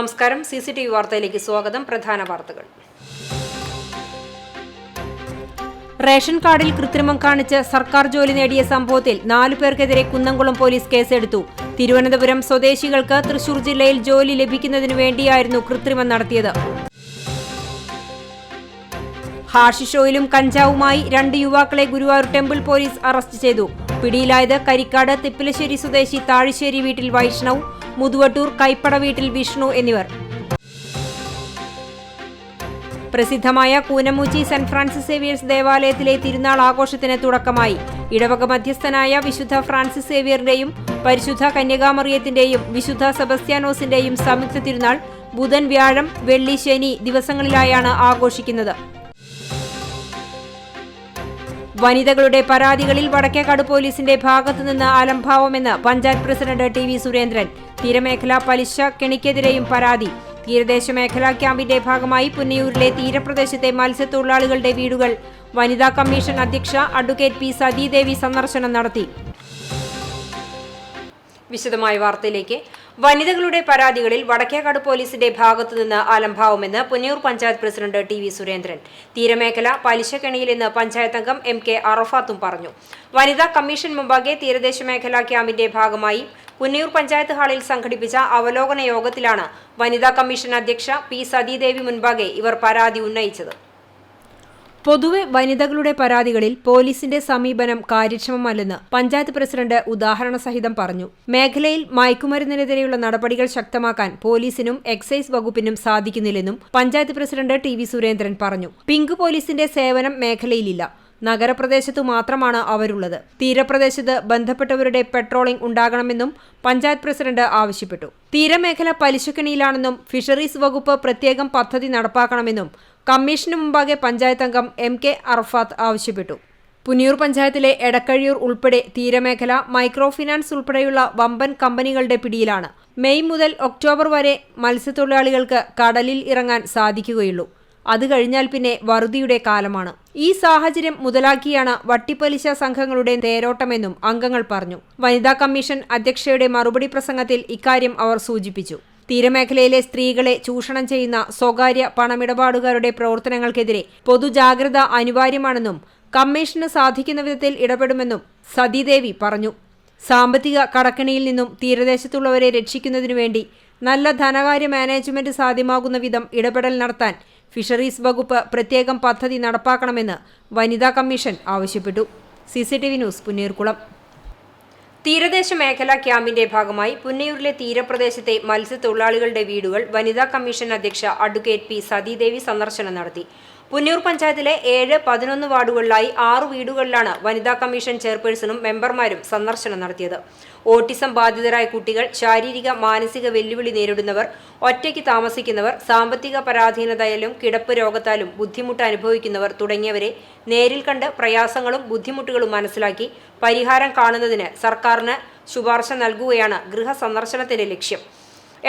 നമസ്കാരം. CCTV വാർത്തയിലേക്ക് സ്വാഗതം. പ്രധാന വാർത്തകൾ. റേഷൻ കാർഡിൽ കൃത്രിമം കാണിച്ച് സർക്കാർ ജോലി നേടിയ സംഭവത്തിൽ 4 പേർക്കെതിരെ കുന്നംകുളം പോലീസ് കേസെടുത്തു. തിരുവനന്തപുരം സ്വദേശികൾക്ക് തൃശൂർ ജില്ലയിൽ ജോലി ലഭിക്കുന്നതിനു വേണ്ടിയായിരുന്നു കൃത്രിമം നടത്തിയത്. ഹാഷിഷ് ഓയിലും കഞ്ചാവുമായി 2 യുവാക്കളെ ഗുരുവായൂർ ടെമ്പിൾ പോലീസ് അറസ്റ്റ് ചെയ്തു. പിടിയിലായത് കരിക്കാട് തിപ്പിലശ്ശേരി സ്വദേശി താഴിശ്ശേരി വീട്ടിൽ വൈഷ്ണവ്, മുതുവട്ടൂർ കൈപ്പട വീട്ടിൽ വിഷ്ണു എന്നിവർ. പ്രസിദ്ധമായ കൂനമൂച്ചി സെന്റ് ഫ്രാൻസിസ് സേവിയേഴ്സ് ദേവാലയത്തിലെ തിരുനാൾ ആഘോഷത്തിന് തുടക്കമായി. ഇടവക മധ്യസ്ഥനായ വിശുദ്ധ ഫ്രാൻസിസ് സേവിയറിന്റെയും പരിശുദ്ധ കന്യകാമറിയത്തിന്റെയും വിശുദ്ധ സെബസ്ത്യാനോസിന്റെയും സംയുക്ത തിരുനാൾ ബുധൻ, വ്യാഴം, വെള്ളി, ശനി ദിവസങ്ങളിലായാണ് ആഘോഷിക്കുന്നത്. വനിതകളുടെ പരാതികളിൽ വടക്കേക്കാട് പോലീസിന്റെ ഭാഗത്തുനിന്ന് അലംഭാവമെന്ന് പഞ്ചായത്ത് പ്രസിഡന്റ് TV സുരേന്ദ്രൻ. തീരമേഖലാ പലിശ കെണിക്കെതിരെയും പരാതി. തീരദേശ മേഖലാ ക്യാമ്പിന്റെ ഭാഗമായി പുന്നയൂരിലെ തീരപ്രദേശത്തെ മത്സ്യത്തൊഴിലാളികളുടെ വീടുകൾ വനിതാ കമ്മീഷൻ അധ്യക്ഷ അഡ്വക്കേറ്റ് P. സതീദേവി സന്ദർശനം നടത്തി. വിശദമായ വാർത്തയിലേക്ക്. വനിതകളുടെ പരാതികളിൽ വടക്കേക്കാട് പോലീസിന്റെ ഭാഗത്തുനിന്ന് അലംഭാവമെന്ന് പുന്നയൂർ പഞ്ചായത്ത് പ്രസിഡന്റ് TV സുരേന്ദ്രൻ. തീരമേഖല പലിശക്കെണിയിലെന്ന് പഞ്ചായത്ത് അംഗം MK അറഫാത്തും പറഞ്ഞു. വനിതാ കമ്മീഷൻ മുമ്പാകെ തീരദേശ മേഖലാ ക്യാമ്പിന്റെ ഭാഗമായി പുന്നയൂർ പഞ്ചായത്ത് ഹാളിൽ സംഘടിപ്പിച്ച അവലോകന യോഗത്തിലാണ് വനിതാ കമ്മീഷൻ അധ്യക്ഷ P. സതീദേവി മുൻപാകെ ഇവർ പരാതി ഉന്നയിച്ചത്. പൊതുവെ വനിതകളുടെ പരാതികളിൽ പോലീസിന്റെ സമീപനം കാര്യക്ഷമമല്ലെന്ന് പഞ്ചായത്ത് പ്രസിഡന്റ് ഉദാഹരണ സഹിതം പറഞ്ഞു. മേഖലയിൽ മയക്കുമരുന്നിനെതിരെയുള്ള നടപടികൾ ശക്തമാക്കാൻ പോലീസിനും എക്സൈസ് വകുപ്പിനും സാധിക്കുന്നില്ലെന്നും പഞ്ചായത്ത് പ്രസിഡന്റ് TV സുരേന്ദ്രൻ പറഞ്ഞു. പിങ്ക് പോലീസിന്റെ സേവനം മേഖലയിലില്ല. നഗരപ്രദേശത്തു മാത്രമാണ് അവരുള്ളത്. തീരപ്രദേശത്ത് ബന്ധപ്പെട്ടവരുടെ പെട്രോളിംഗ് ഉണ്ടാകണമെന്നും പഞ്ചായത്ത് പ്രസിഡന്റ് ആവശ്യപ്പെട്ടു. തീരമേഖല പലിശക്കെണിയിലാണെന്നും ഫിഷറീസ് വകുപ്പ് പ്രത്യേകം പദ്ധതി നടപ്പാക്കണമെന്നും കമ്മീഷന് മുമ്പാകെ പഞ്ചായത്ത് അംഗം MK അറഫാത്ത് ആവശ്യപ്പെട്ടു. പുന്നയൂർ പഞ്ചായത്തിലെ എടക്കഴിയൂർ ഉൾപ്പെടെ തീരമേഖല മൈക്രോ ഫിനാൻസ് ഉൾപ്പെടെയുള്ള വമ്പൻ കമ്പനികളുടെ പിടിയിലാണ്. മെയ് മുതൽ ഒക്ടോബർ വരെ മത്സ്യത്തൊഴിലാളികൾക്ക് കടലിൽ ഇറങ്ങാൻ സാധിക്കുകയുള്ളൂ. അത് കഴിഞ്ഞാൽ പിന്നെ വറുതിയുടെ കാലമാണ്. ഈ സാഹചര്യം മുതലാക്കിയാണ് വട്ടിപ്പലിശ സംഘങ്ങളുടെ തേരോട്ടമെന്നും അംഗങ്ങൾ പറഞ്ഞു. വനിതാ കമ്മീഷൻ അധ്യക്ഷയുടെ മറുപടി പ്രസംഗത്തിൽ ഇക്കാര്യം അവർ സൂചിപ്പിച്ചു. തീരമേഖലയിലെ സ്ത്രീകളെ ചൂഷണം ചെയ്യുന്ന സ്വകാര്യ പണമിടപാടുകാരുടെ പ്രവർത്തനങ്ങൾക്കെതിരെ പൊതുജാഗ്രത അനിവാര്യമാണെന്നും കമ്മീഷന് സാധിക്കുന്ന വിധത്തിൽ ഇടപെടുമെന്നും സതീദേവി പറഞ്ഞു. സാമ്പത്തിക കടക്കെണിയിൽ നിന്നും തീരദേശത്തുള്ളവരെ രക്ഷിക്കുന്നതിനു വേണ്ടി നല്ല ധനകാര്യ മാനേജ്മെന്റ് സാധ്യമാകുന്ന വിധം ഇടപെടൽ നടത്താൻ ഫിഷറീസ് വകുപ്പ് പ്രത്യേകം പദ്ധതി നടപ്പാക്കണമെന്ന് വനിതാ കമ്മീഷൻ ആവശ്യപ്പെട്ടു. CCTV news Punnayurkulam. തീരദേശ മേഖലാ ക്യാമ്പിന്റെ ഭാഗമായി പുന്നയൂരിലെ തീരപ്രദേശത്തെ മത്സ്യത്തൊഴിലാളികളുടെ വീടുകൾ വനിതാ കമ്മീഷൻ അധ്യക്ഷ അഡ്വക്കേറ്റ് P. സതീദേവി സന്ദർശനം നടത്തി. പുന്നയൂർ പഞ്ചായത്തിലെ 7, 11 വാർഡുകളിലായി 6 വീടുകളിലാണ് വനിതാ കമ്മീഷൻ ചെയർപേഴ്സണും മെമ്പർമാരും സന്ദർശനം നടത്തിയത്. ഓട്ടിസം ബാധിതരായ കുട്ടികൾ, ശാരീരിക മാനസിക വെല്ലുവിളി നേരിടുന്നവർ, ഒറ്റയ്ക്ക് താമസിക്കുന്നവർ, സാമ്പത്തിക പരാധീനതയാലും കിടപ്പ് രോഗത്താലും ബുദ്ധിമുട്ട് അനുഭവിക്കുന്നവർ തുടങ്ങിയവരെ നേരിൽ കണ്ട് പ്രയാസങ്ങളും ബുദ്ധിമുട്ടുകളും മനസ്സിലാക്കി പരിഹാരം കാണുന്നതിന് സർക്കാരിന് ശുപാർശ നൽകുകയാണ് ഗൃഹസന്ദർശനത്തിന്റെ ലക്ഷ്യം.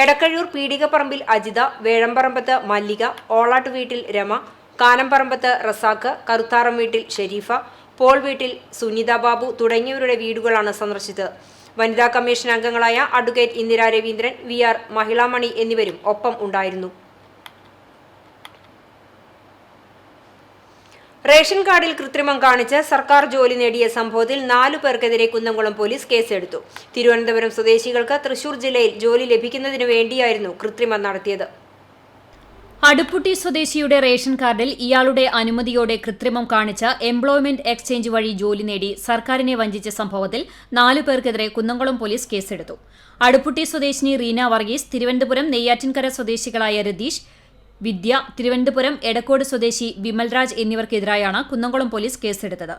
എടക്കഴിയൂർ പീടികപ്പറമ്പിൽ അജിത, വേഴമ്പറമ്പത്ത് മല്ലിക, ഓളാട്ട് വീട്ടിൽ രമ, കാനംപറമ്പത്ത് റസാഖ്, കറുത്താറം വീട്ടിൽ ഷെരീഫ, പോൾ വീട്ടിൽ സുനിത ബാബു തുടങ്ങിയവരുടെ വീടുകളാണ് സന്ദർശിച്ചത്. വനിതാ കമ്മീഷൻ അംഗങ്ങളായ അഡ്വക്കേറ്റ് ഇന്ദിര രവീന്ദ്രൻ, VR മഹിളാമണി എന്നിവരും ഒപ്പം ഉണ്ടായിരുന്നു. റേഷൻ കാർഡിൽ കൃത്രിമം കാണിച്ച് സർക്കാർ ജോലി നേടിയ സംഭവത്തിൽ 4 പേർക്കെതിരെ കുന്നംകുളം പോലീസ് കേസെടുത്തു. തിരുവനന്തപുരം സ്വദേശികൾക്ക് തൃശൂർ ജില്ലയിൽ ജോലി ലഭിക്കുന്നതിനു വേണ്ടിയായിരുന്നു കൃത്രിമം നടത്തിയത്. അടുപ്പുട്ടി സ്വദേശിയുടെ റേഷൻ കാർഡിൽ ഇയാളുടെ അനുമതിയോടെ കൃത്രിമം കാണിച്ച് എംപ്ലോയ്മെന്റ് എക്സ്ചേഞ്ച് വഴി ജോലി നേടി സർക്കാരിനെ വഞ്ചിച്ച സംഭവത്തിൽ 4 പേർക്കെതിരെ കുന്നംകുളം പോലീസ് കേസെടുത്തു. അടുപ്പുട്ടി സ്വദേശിനി റീന വർഗീസ്, തിരുവനന്തപുരം നെയ്യാറ്റിൻകര സ്വദേശികളായ രതീഷ്, വിദ്യ, തിരുവനന്തപുരം എടക്കോട് സ്വദേശി വിമൽരാജ് എന്നിവർക്കെതിരായാണ് കുന്നംകുളം പോലീസ് കേസെടുത്തത്.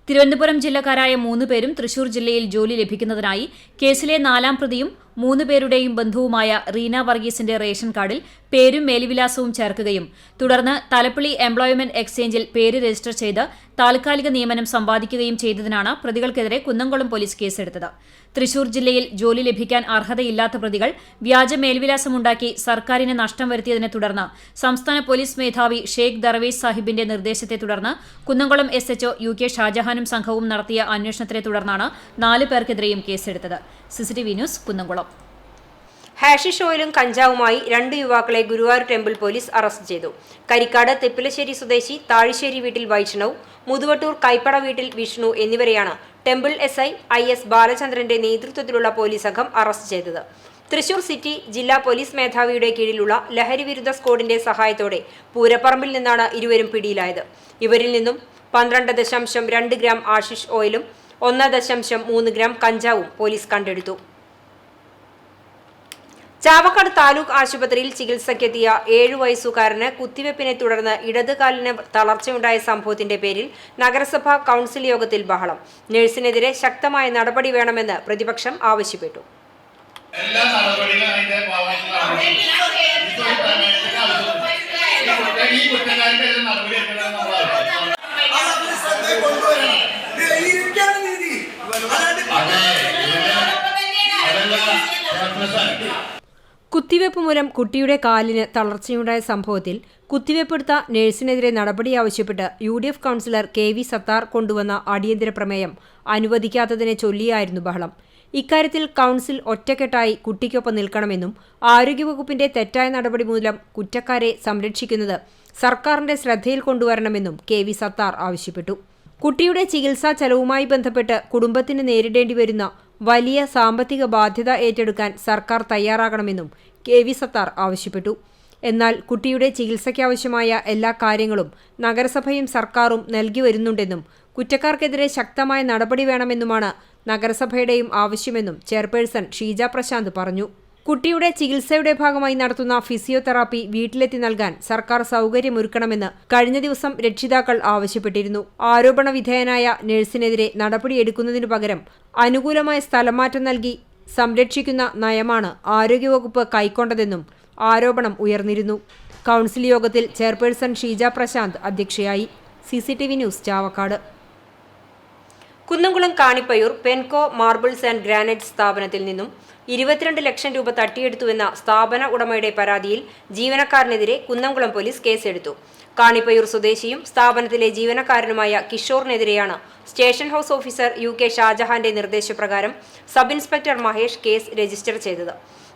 തിരുവനന്തപുരം ജില്ലക്കാരായ 3 പേരും തൃശൂർ ജില്ലയിൽ ജോലി ലഭിക്കുന്നതിനായി കേസിലെ 4ാം പ്രതിയും 3 പേരുടെയും ബന്ധുവുമായ റീന വർഗീസിന്റെ റേഷൻ കാർഡിൽ പേരും മേൽവിലാസവും ചേർക്കുകയും തുടർന്ന് തലപ്പള്ളി എംപ്ലോയ്മെന്റ് എക്സ്ചേഞ്ചിൽ പേര് രജിസ്റ്റർ ചെയ്ത് താൽക്കാലിക നിയമനം സമ്പാദിക്കുകയും ചെയ്തതിനാണ് പ്രതികൾക്കെതിരെ കുന്നംകുളം പോലീസ് കേസെടുത്തത്. തൃശൂർ ജില്ലയിൽ ജോലി ലഭിക്കാൻ അർഹതയില്ലാത്ത പ്രതികൾ വ്യാജ മേൽവിലാസമുണ്ടാക്കി സർക്കാരിന് നഷ്ടം വരുത്തിയതിനെ തുടർന്ന് സംസ്ഥാന പോലീസ് മേധാവി ഷെയ്ഖ് ദർവേസ് സാഹിബിന്റെ നിർദ്ദേശത്തെ തുടർന്ന് കുന്നംകുളം SHO UK ഷാജഹാനും സംഘവും നടത്തിയ അന്വേഷണത്തെ തുടർന്നാണ് 4 പേർക്കെതിരെയും കേസെടുത്തത്. CCTV news Kunnamkulam. ഹാഷിഷ് ഓയിലും കഞ്ചാവുമായി 2 യുവാക്കളെ ഗുരുവായൂർ ടെമ്പിൾ പോലീസ് അറസ്റ്റ് ചെയ്തു. കരിക്കാട് തെപ്പിലശ്ശേരി സ്വദേശി താഴിശ്ശേരി വീട്ടിൽ വൈഷ്ണവ്, മുതുവട്ടൂർ കൈപ്പട വീട്ടിൽ വിഷ്ണു എന്നിവരെയാണ് ടെമ്പിൾ SI IS ബാലചന്ദ്രന്റെ നേതൃത്വത്തിലുള്ള പോലീസ് സംഘം അറസ്റ്റ് ചെയ്തത്. തൃശൂർ സിറ്റി ജില്ലാ പോലീസ് മേധാവിയുടെ കീഴിലുള്ള ലഹരി വിരുദ്ധ സ്ക്വാഡിന്റെ സഹായത്തോടെ പൂരപ്പറമ്പിൽ നിന്നാണ് ഇരുവരും പിടിയിലായത്. ഇവരിൽ നിന്നും 12.2 ഗ്രാം ആഷിഷ് ഓയിലും 1.3 ഗ്രാം കഞ്ചാവും പോലീസ് കണ്ടെടുത്തു. ചാവക്കാട് താലൂക്ക് ആശുപത്രിയിൽ ചികിത്സയ്ക്കെത്തിയ 7 വയസ്സുകാരന് കുത്തിവെപ്പിനെ തുടർന്ന് ഇടത് കാലിന് തളർച്ചയുണ്ടായ സംഭവത്തിന്റെ പേരിൽ നഗരസഭാ കൗൺസിൽ യോഗത്തിൽ ബഹളം. നഴ്സിനെതിരെ ശക്തമായ നടപടി വേണമെന്ന് പ്രതിപക്ഷം ആവശ്യപ്പെട്ടു. കുത്തിവെപ്പ് മൂലം കുട്ടിയുടെ കാലിന് തളർച്ചയുണ്ടായ സംഭവത്തിൽ കുത്തിവെപ്പെടുത്ത നഴ്സിനെതിരെ നടപടി ആവശ്യപ്പെട്ട് UDF കൗൺസിലർ KV സത്താർ കൊണ്ടുവന്ന അടിയന്തര പ്രമേയം അനുവദിക്കാത്തതിനെ ചൊല്ലിയായിരുന്നു ബഹളം. ഇക്കാര്യത്തിൽ കൗൺസിൽ ഒറ്റക്കെട്ടായി കുട്ടിക്കൊപ്പം നിൽക്കണമെന്നും ആരോഗ്യവകുപ്പിന്റെ തെറ്റായ നടപടി മൂലം കുറ്റക്കാരെ സംരക്ഷിക്കുന്നത് സർക്കാരിന്റെ ശ്രദ്ധയിൽ കൊണ്ടുവരണമെന്നും KV സത്താർ ആവശ്യപ്പെട്ടു. കുട്ടിയുടെ ചികിത്സാ ചെലവുമായി ബന്ധപ്പെട്ട് കുടുംബത്തിന് നേരിടേണ്ടി വരുന്ന വലിയ സാമ്പത്തിക ബാധ്യത ഏറ്റെടുക്കാൻ സർക്കാർ തയ്യാറാകണമെന്നും KV സത്താർ ആവശ്യപ്പെട്ടു. എന്നാൽ കുട്ടിയുടെ ചികിത്സയ്ക്കാവശ്യമായ എല്ലാ കാര്യങ്ങളും നഗരസഭയും സർക്കാരും നൽകി വരുന്നുണ്ടെന്നും കുറ്റക്കാർക്കെതിരെ ശക്തമായ നടപടി വേണമെന്നുമാണ് നഗരസഭയുടെയും ആവശ്യമെന്നും ചെയർപേഴ്സൺ ഷീജ പ്രശാന്ത് പറഞ്ഞു. കുട്ടിയുടെ ചികിത്സയുടെ ഭാഗമായി നടത്തുന്ന ഫിസിയോതെറാപ്പി വീട്ടിലെത്തി നൽകാൻ സർക്കാർ സൗകര്യമൊരുക്കണമെന്ന് കഴിഞ്ഞ ദിവസം രക്ഷിതാക്കൾ ആവശ്യപ്പെട്ടിരുന്നു. ആരോപണ വിധേയനായ നഴ്സിനെതിരെ നടപടിയെടുക്കുന്നതിനു പകരം അനുകൂലമായ സ്ഥലംമാറ്റം നൽകി സംരക്ഷിക്കുന്ന നയമാണ് ആരോഗ്യവകുപ്പ് കൈക്കൊണ്ടതെന്നും ആരോപണം ഉയർന്നിരുന്നു. കൗൺസിൽ യോഗത്തിൽ ചെയർപേഴ്സൺ ഷീജ പ്രശാന്ത് അധ്യക്ഷയായി. CCTV news Chavakkad. Kunnamkulam Kanippayyur Penco marbles and granite സ്ഥാപനത്തിൽ നിന്നും 22 ലക്ഷം രൂപ തട്ടിയെടുത്തുവെന്ന സ്ഥാപന ഉടമയുടെ പരാതിയിൽ ജീവനക്കാരനെതിരെ കുന്നംകുളം പോലീസ് കേസെടുത്തു. കാണിപ്പയ്യൂർ സ്വദേശിയും സ്ഥാപനത്തിലെ ജീവനക്കാരനുമായ കിഷോറിനെതിരെയാണ് സ്റ്റേഷൻ ഹൌസ് ഓഫീസർ UK ഷാജഹാന്റെ നിർദ്ദേശപ്രകാരം sub inspector Mahesh case register ചെയ്തത്.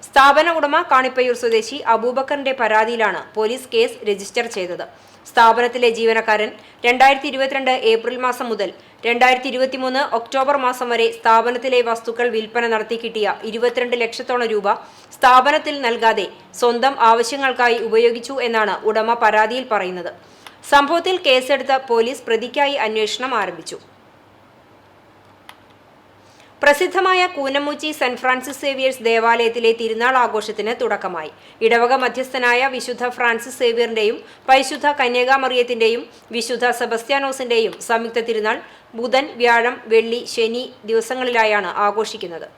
സ്ഥാപന ഉടമ കാണിപ്പയ്യൂർ സ്വദേശി അബൂബക്കറിന്റെ പരാതിയിലാണ് പോലീസ് കേസ് രജിസ്റ്റർ ചെയ്തത്. സ്ഥാപനത്തിലെ ജീവനക്കാരൻ 2022 ഏപ്രിൽ മാസം മുതൽ 2023 ഒക്ടോബർ മാസം വരെ സ്ഥാപനത്തിലെ വസ്തുക്കൾ വിൽപ്പന നടത്തി കിട്ടിയ 22 ലക്ഷത്തോളം രൂപ സ്ഥാപനത്തിൽ നൽകാതെ സ്വന്തം ആവശ്യങ്ങൾക്കായി ഉപയോഗിച്ചു എന്നാണ് ഉടമ പരാതിയിൽ പറയുന്നത്. സംഭവത്തിൽ കേസെടുത്ത പോലീസ് പ്രതിക്കായി അന്വേഷണം ആരംഭിച്ചു. പ്രസിദ്ധമായ കൂനമുച്ചി സെന്റ് ഫ്രാൻസിസ് സേവിയേഴ്സ് ദേവാലയത്തിലെ തിരുനാൾ ആഘോഷത്തിന് തുടക്കമായി. ഇടവക മധ്യസ്ഥനായ വിശുദ്ധ ഫ്രാൻസിസ് സേവിയറിന്റെയും പരിശുദ്ധ കന്യകാമറിയത്തിന്റെയും വിശുദ്ധ സെബസ്ത്യാനോസിന്റെയും സംയുക്ത തിരുനാൾ ബുധൻ, വ്യാഴം, വെള്ളി, ശനി ദിവസങ്ങളിലായാണ് ആഘോഷിക്കുന്നത്.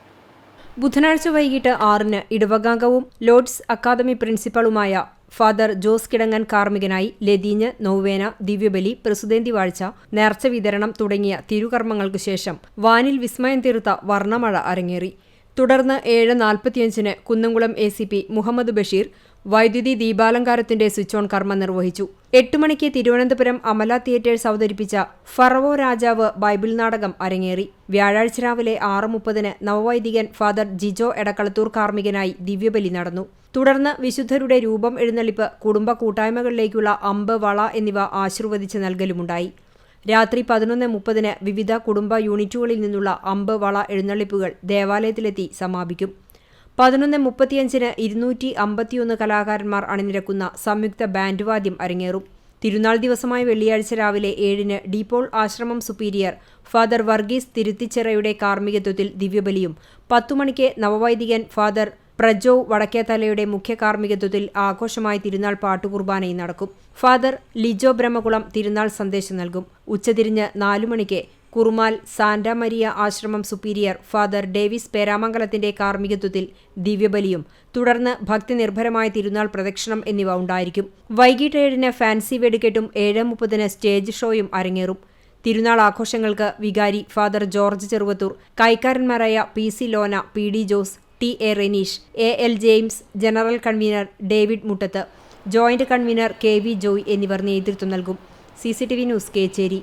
ബുധനാഴ്ച വൈകിട്ട് 6-ന് ഇടവകാംഗവും ലോർഡ്സ് അക്കാദമി പ്രിൻസിപ്പളുമായ ഫാദർ ജോസ് കിടങ്ങൻ കാർമ്മികനായി ലതീഞ്ഞ്, നൊവേന, ദിവ്യബലി, പ്രസുതേന്തി വാഴ്ച, നേർച്ച വിതരണം തുടങ്ങിയ തിരുകർമ്മങ്ങൾക്ക് ശേഷം വാനിൽ വിസ്മയം തീർത്ത വർണ്ണമഴ അരങ്ങേറി. തുടർന്ന് 7:45-ന് കുന്നംകുളം ACP മുഹമ്മദ് ബഷീർ വൈദ്യുതി ദീപാലങ്കാരത്തിന്റെ സ്വിച്ച് ഓൺ കർമ്മം നിർവഹിച്ചു. 8 മണിക്ക് തിരുവനന്തപുരം അമല തിയേറ്റേഴ്സ് അവതരിപ്പിച്ച ഫറവോ രാജാവ് ബൈബിൾ നാടകം അരങ്ങേറി. വ്യാഴാഴ്ച രാവിലെ 6:30-ന് നവവൈദികൻ ഫാദർ ജിജോ എടക്കളത്തൂർ കാർമ്മികനായി ദിവ്യബലി നടന്നു. തുടർന്ന് വിശുദ്ധരുടെ രൂപം എഴുന്നള്ളിപ്പ്, കുടുംബ കൂട്ടായ്മകളിലേക്കുള്ള അമ്പ്, വള എന്നിവ ആശീർവദിച്ച് നൽകലുമുണ്ടായി. രാത്രി 11:30-ന് വിവിധ കുടുംബ യൂണിറ്റുകളിൽ നിന്നുള്ള അമ്പ്, വള എഴുന്നള്ളിപ്പുകൾ ദേവാലയത്തിലെത്തി സമാപിക്കും. 11:35-ന് 251 കലാകാരന്മാർ അണിനിരക്കുന്ന സംയുക്ത ബാൻഡ് വാദ്യം അരങ്ങേറും. തിരുനാൾ ദിവസമായ വെള്ളിയാഴ്ച രാവിലെ 7-ന് ഡീപോൾ ആശ്രമം സുപ്പീരിയർ ഫാദർ വർഗീസ് തിരുത്തിച്ചിറയുടെ കാർമ്മികത്വത്തിൽ ദിവ്യബലിയും 10 മണിക്ക് നവവൈദികൻ ഫാദർ പ്രജോ വടക്കേത്തലയുടെ മുഖ്യ കാർമ്മികത്വത്തിൽ ആഘോഷമായ തിരുനാൾ പാട്ടുകുർബാനയും നടക്കും. ഫാദർ ലിജോ ബ്രഹ്മകുളം തിരുനാൾ സന്ദേശം നൽകും. ഉച്ചതിരിഞ്ഞ് 4 മണിക്ക് കുറുമാൽ സാന്റ മരിയ ആശ്രമം സുപ്പീരിയർ ഫാദർ ഡേവിസ് പേരാമംഗലത്തിന്റെ കാർമ്മികത്വത്തിൽ ദിവ്യബലിയും തുടർന്ന് ഭക്തിനിർഭരമായ തിരുനാൾ പ്രദക്ഷിണം എന്നിവ ഉണ്ടായിരിക്കും. വൈകിട്ട് 7-ന് ഫാൻസി വെടിക്കെട്ടും 7:30-ന് സ്റ്റേജ് ഷോയും അരങ്ങേറും. തിരുനാൾ ആഘോഷങ്ങൾക്ക് വികാരി ഫാദർ ജോർജ് ചെറുവത്തൂർ, കൈക്കാരന്മാരായ PC Lona, PD Jose, TA Reneesh, AL James, general convener David Muttath, joint convener KV Joy എന്നിവർ നേതൃത്വം നൽകും. CCTV news Kecheri.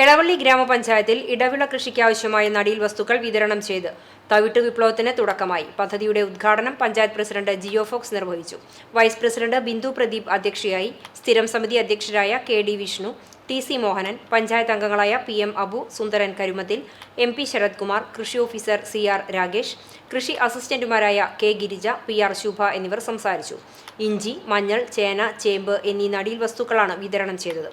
എളവള്ളി ഗ്രാമപഞ്ചായത്തിൽ ഇടവിള കൃഷിക്കാവശ്യമായ നടീൽ വസ്തുക്കൾ വിതരണം ചെയ്ത് തവിട്ട് വിപ്ലവത്തിന് തുടക്കമായി. പദ്ധതിയുടെ ഉദ്ഘാടനം പഞ്ചായത്ത് പ്രസിഡന്റ് ജിയോ ഫോക്സ് നിർവഹിച്ചു. വൈസ് പ്രസിഡന്റ് ബിന്ദു പ്രദീപ് അധ്യക്ഷയായി. സ്ഥിരം സമിതി അധ്യക്ഷരായ K D Vishnu, T C Mohanan, panchayat അംഗങ്ങളായ P M Abu, Sundaran Karumathil, M P Sarath Kumar, കൃഷി ഓഫീസർ സി ആർ രാകേഷ്, കൃഷി അസിസ്റ്റന്റുമാരായ K Girija, P R Shubha എന്നിവർ സംസാരിച്ചു. ഇഞ്ചി, മഞ്ഞൾ, ചേന, ചേമ്പ് എന്നീ നടീൽ വസ്തുക്കളാണ് വിതരണം ചെയ്തത്.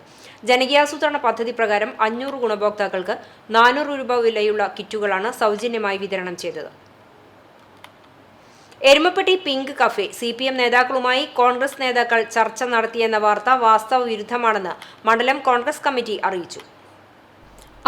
ജനകീയാസൂത്രണ പദ്ധതി പ്രകാരം 500 ഗുണഭോക്താക്കൾക്ക് 400 രൂപ വിലയുള്ള കിറ്റുകളാണ് സൗജന്യമായി വിതരണം ചെയ്തത്. എരുമപ്പെട്ടി പിങ്ക് കഫേ CPM നേതാക്കളുമായി കോൺഗ്രസ് നേതാക്കൾ ചർച്ച നടത്തിയെന്ന വാർത്ത വാസ്തവ വിരുദ്ധമാണെന്ന് മണ്ഡലം കോൺഗ്രസ് കമ്മിറ്റി അറിയിച്ചു.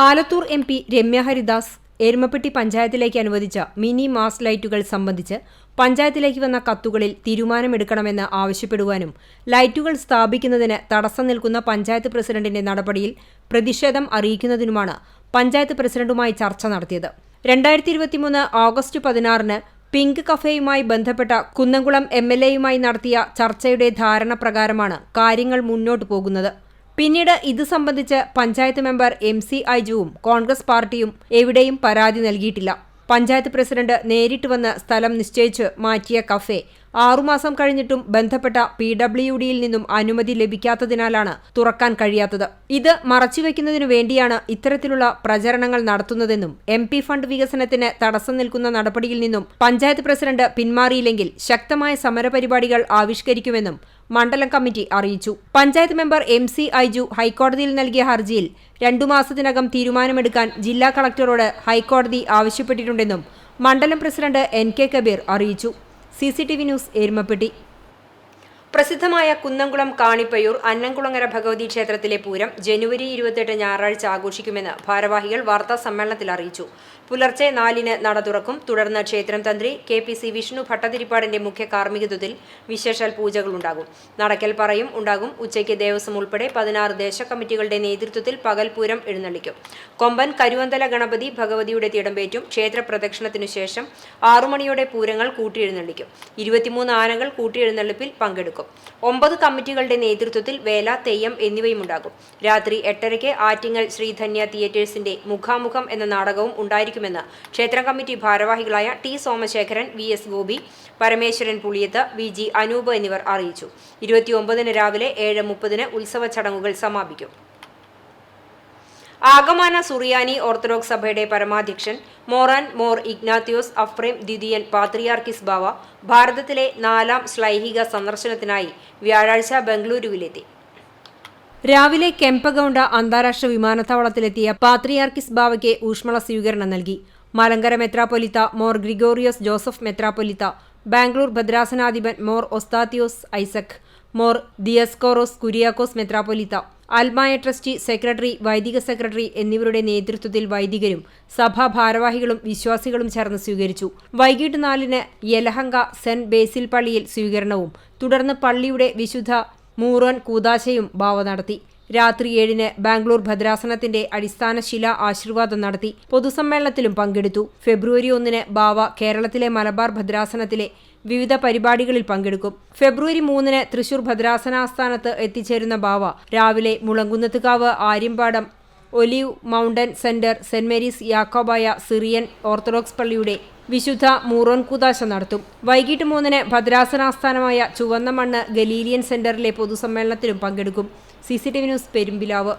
ആലത്തൂർ MP രമ്യ ഹരിദാസ് എരുമപ്പെട്ടി പഞ്ചായത്തിലേക്ക് അനുവദിച്ച മിനി മാസ് ലൈറ്റുകൾ സംബന്ധിച്ച് പഞ്ചായത്തിലേക്ക് വന്ന കത്തുകളിൽ തീരുമാനമെടുക്കണമെന്ന് ആവശ്യപ്പെടുവാനും ലൈറ്റുകൾ സ്ഥാപിക്കുന്നതിന് തടസ്സം നിൽക്കുന്ന പഞ്ചായത്ത് പ്രസിഡന്റിന്റെ നടപടിയിൽ പ്രതിഷേധം അറിയിക്കുന്നതിനുമാണ് പഞ്ചായത്ത് പ്രസിഡന്റുമായി ചർച്ച നടത്തിയത്. 2023 ഓഗസ്റ്റ് 16 പിങ്ക് കഫേയുമായി ബന്ധപ്പെട്ട കുന്നംകുളം MLAയുമായി നടത്തിയ ചർച്ചയുടെ ധാരണ പ്രകാരമാണ് കാര്യങ്ങൾ മുന്നോട്ടു പോകുന്നത്. പിന്നീട് ഇത് സംബന്ധിച്ച് പഞ്ചായത്ത് മെമ്പർ MC ഐജുവും കോൺഗ്രസ് പാർട്ടിയും എവിടെയും പരാതി നൽകിയിട്ടില്ല. പഞ്ചായത്ത് പ്രസിഡന്റ് നേരിട്ട് വന്ന് സ്ഥലം നിശ്ചയിച്ച് മാറ്റിയ കഫേ 6 മാസം കഴിഞ്ഞിട്ടും ബന്ധപ്പെട്ട PWDയിൽ നിന്നും അനുമതി ലഭിക്കാത്തതിനാലാണ് തുറക്കാൻ കഴിയാത്തത്. ഇത് മറച്ചുവെക്കുന്നതിനു വേണ്ടിയാണ് ഇത്തരത്തിലുള്ള പ്രചരണങ്ങൾ നടത്തുന്നതെന്നും MP ഫണ്ട് വികസനത്തിന് തടസ്സം നിൽക്കുന്ന നടപടിയിൽ നിന്നും പഞ്ചായത്ത് പ്രസിഡന്റ് പിന്മാറിയില്ലെങ്കിൽ ശക്തമായ സമരപരിപാടികൾ ആവിഷ്കരിക്കുമെന്നും മണ്ഡലം കമ്മിറ്റി അറിയിച്ചു. പഞ്ചായത്ത് മെമ്പർ MC ഐജു ഹൈക്കോടതിയിൽ നൽകിയ ഹർജിയിൽ 2 മാസത്തിനകം തീരുമാനമെടുക്കാൻ ജില്ലാ കളക്ടറോട് ഹൈക്കോടതി ആവശ്യപ്പെട്ടിട്ടുണ്ടെന്നും മണ്ഡലം പ്രസിഡന്റ് NK കബീർ അറിയിച്ചു. CCTV news Erumapetty. പ്രസിദ്ധമായ കുന്നംകുളം കാണിപ്പയ്യൂർ അന്നംകുളങ്ങര ഭഗവതി ക്ഷേത്രത്തിലെ പൂരം ജനുവരി 28 ഞായറാഴ്ച ആഘോഷിക്കുമെന്ന് ഭാരവാഹികൾ വാർത്താ സമ്മേളനത്തിൽ അറിയിച്ചു. പുലർച്ചെ 4-ന് നട തുറക്കും. തുടർന്ന് ക്ഷേത്രം തന്ത്രി KPC വിഷ്ണു ഭട്ടതിരിപ്പാടിന്റെ മുഖ്യ കാർമ്മികത്വത്തിൽ വിശേഷാൽ പൂജകളുണ്ടാകും. നടക്കൽ പറയും ഉണ്ടാകും. ഉച്ചയ്ക്ക് ദേവസ്വം ഉൾപ്പെടെ 16 ദേശകമ്മിറ്റികളുടെ നേതൃത്വത്തിൽ പകൽപൂരം എഴുന്നള്ളിക്കും. കൊമ്പൻ കരുവന്തല ഗണപതി ഭഗവതിയുടെ തിടമ്പേറ്റും. ക്ഷേത്ര പ്രദക്ഷിണത്തിനു ശേഷം 6 മണിയോടെ പൂരങ്ങൾ കൂട്ടിയെഴുന്നള്ളിക്കും. 23 ആനകൾ കൂട്ടിയെഴുന്നള്ളിപ്പിൽ പങ്കെടുക്കും. 9 കമ്മിറ്റികളുടെ നേതൃത്വത്തിൽ വേല, തെയ്യം എന്നിവയുമുണ്ടാകും. രാത്രി 8:30 ആറ്റിങ്ങൽ ശ്രീധന്യ തിയേറ്റേഴ്സിന്റെ മുഖാമുഖം എന്ന നാടകവും ഉണ്ടായിരിക്കുമെന്ന് ക്ഷേത്രം കമ്മിറ്റി ഭാരവാഹികളായ T Somasekharan, VS Gopi, Parameswaran Puliyath, VG Anoop എന്നിവർ അറിയിച്ചു. 29-ന് രാവിലെ 7:30-ന് ഉത്സവ ചടങ്ങുകൾ സമാപിക്കും. ആഗമാന സുറിയാനി ഓർത്തഡോക്സ് സഭയുടെ പരമാധ്യക്ഷൻ മോർ ഇഗ്നാത്തിയോസ് അഫ്രേം ദ്വിതീയൻ പാത്രിയാർക്കിസ് ബാവ ഭാരതത്തിലെ 4ാം ശ്ലൈഹിക സന്ദർശനത്തിനായി വ്യാഴാഴ്ച ബംഗളൂരുവിലെത്തി. രാവിലെ കെമ്പഗൌണ്ട അന്താരാഷ്ട്ര വിമാനത്താവളത്തിലെത്തിയ പാത്രിയാർക്കിസ് ബാവയ്ക്ക് ഊഷ്മള സ്വീകരണം നൽകി. മലങ്കര മെത്രാപ്പൊലിത്ത മോർ ഗ്രിഗോറിയോസ് ജോസഫ് മെത്രാപ്പൊലിത്ത, ബാംഗ്ലൂർ ഭദ്രാസനാധിപൻ മോർ ഒസ്താത്തിയോസ് ഐസക്, മോർ ദിയസ്കോറോസ് കുര്യാക്കോസ് മെത്രാപ്പൊലിത്ത, അൽമായ ട്രസ്റ്റി സെക്രട്ടറി, വൈദിക സെക്രട്ടറി എന്നിവരുടെ നേതൃത്വത്തിൽ വൈദികരും സഭാ ഭാരവാഹികളും വിശ്വാസികളും ചേർന്ന് സ്വീകരിച്ചു. വൈകിട്ട് 4-ന് യലഹങ്ക സെന്റ് ബേസിൽ പള്ളിയിൽ സ്വീകരണവും തുടർന്ന് പള്ളിയുടെ വിശുദ്ധ മൂറോൻ കൂദാശയും ബാവ നടത്തി. രാത്രി 7-ന് ബാംഗ്ലൂർ ഭദ്രാസനത്തിന്റെ അടിസ്ഥാന ശിലാ ആശീർവാദം നടത്തി. പൊതുസമ്മേളനത്തിലും പങ്കെടുത്തു. ഫെബ്രുവരി 1-ന് ബാവ കേരളത്തിലെ മലബാർ ഭദ്രാസനത്തിലെ വിവിധ പരിപാടികളിൽ പങ്കെടുക്കും. ഫെബ്രുവരി 3-ന് തൃശൂർ ഭദ്രാസനാസ്ഥാനത്ത് എത്തിച്ചേരുന്ന ബാവ രാവിലെ Mulankunnathukavu Aryampadam olive mountain centre saint Mary's Yakobaya Syrian orthodox പള്ളിയുടെ വിശുദ്ധ മൂറോൻ കൂദാശ നടത്തും. വൈകിട്ട് 3-ന് ഭദ്രാസനാസ്ഥാനമായ ചുവന്ന മണ്ണ് ഗലീലിയൻ സെന്ററിലെ പൊതുസമ്മേളനത്തിലും പങ്കെടുക്കും. CCTV news Perumpilavu.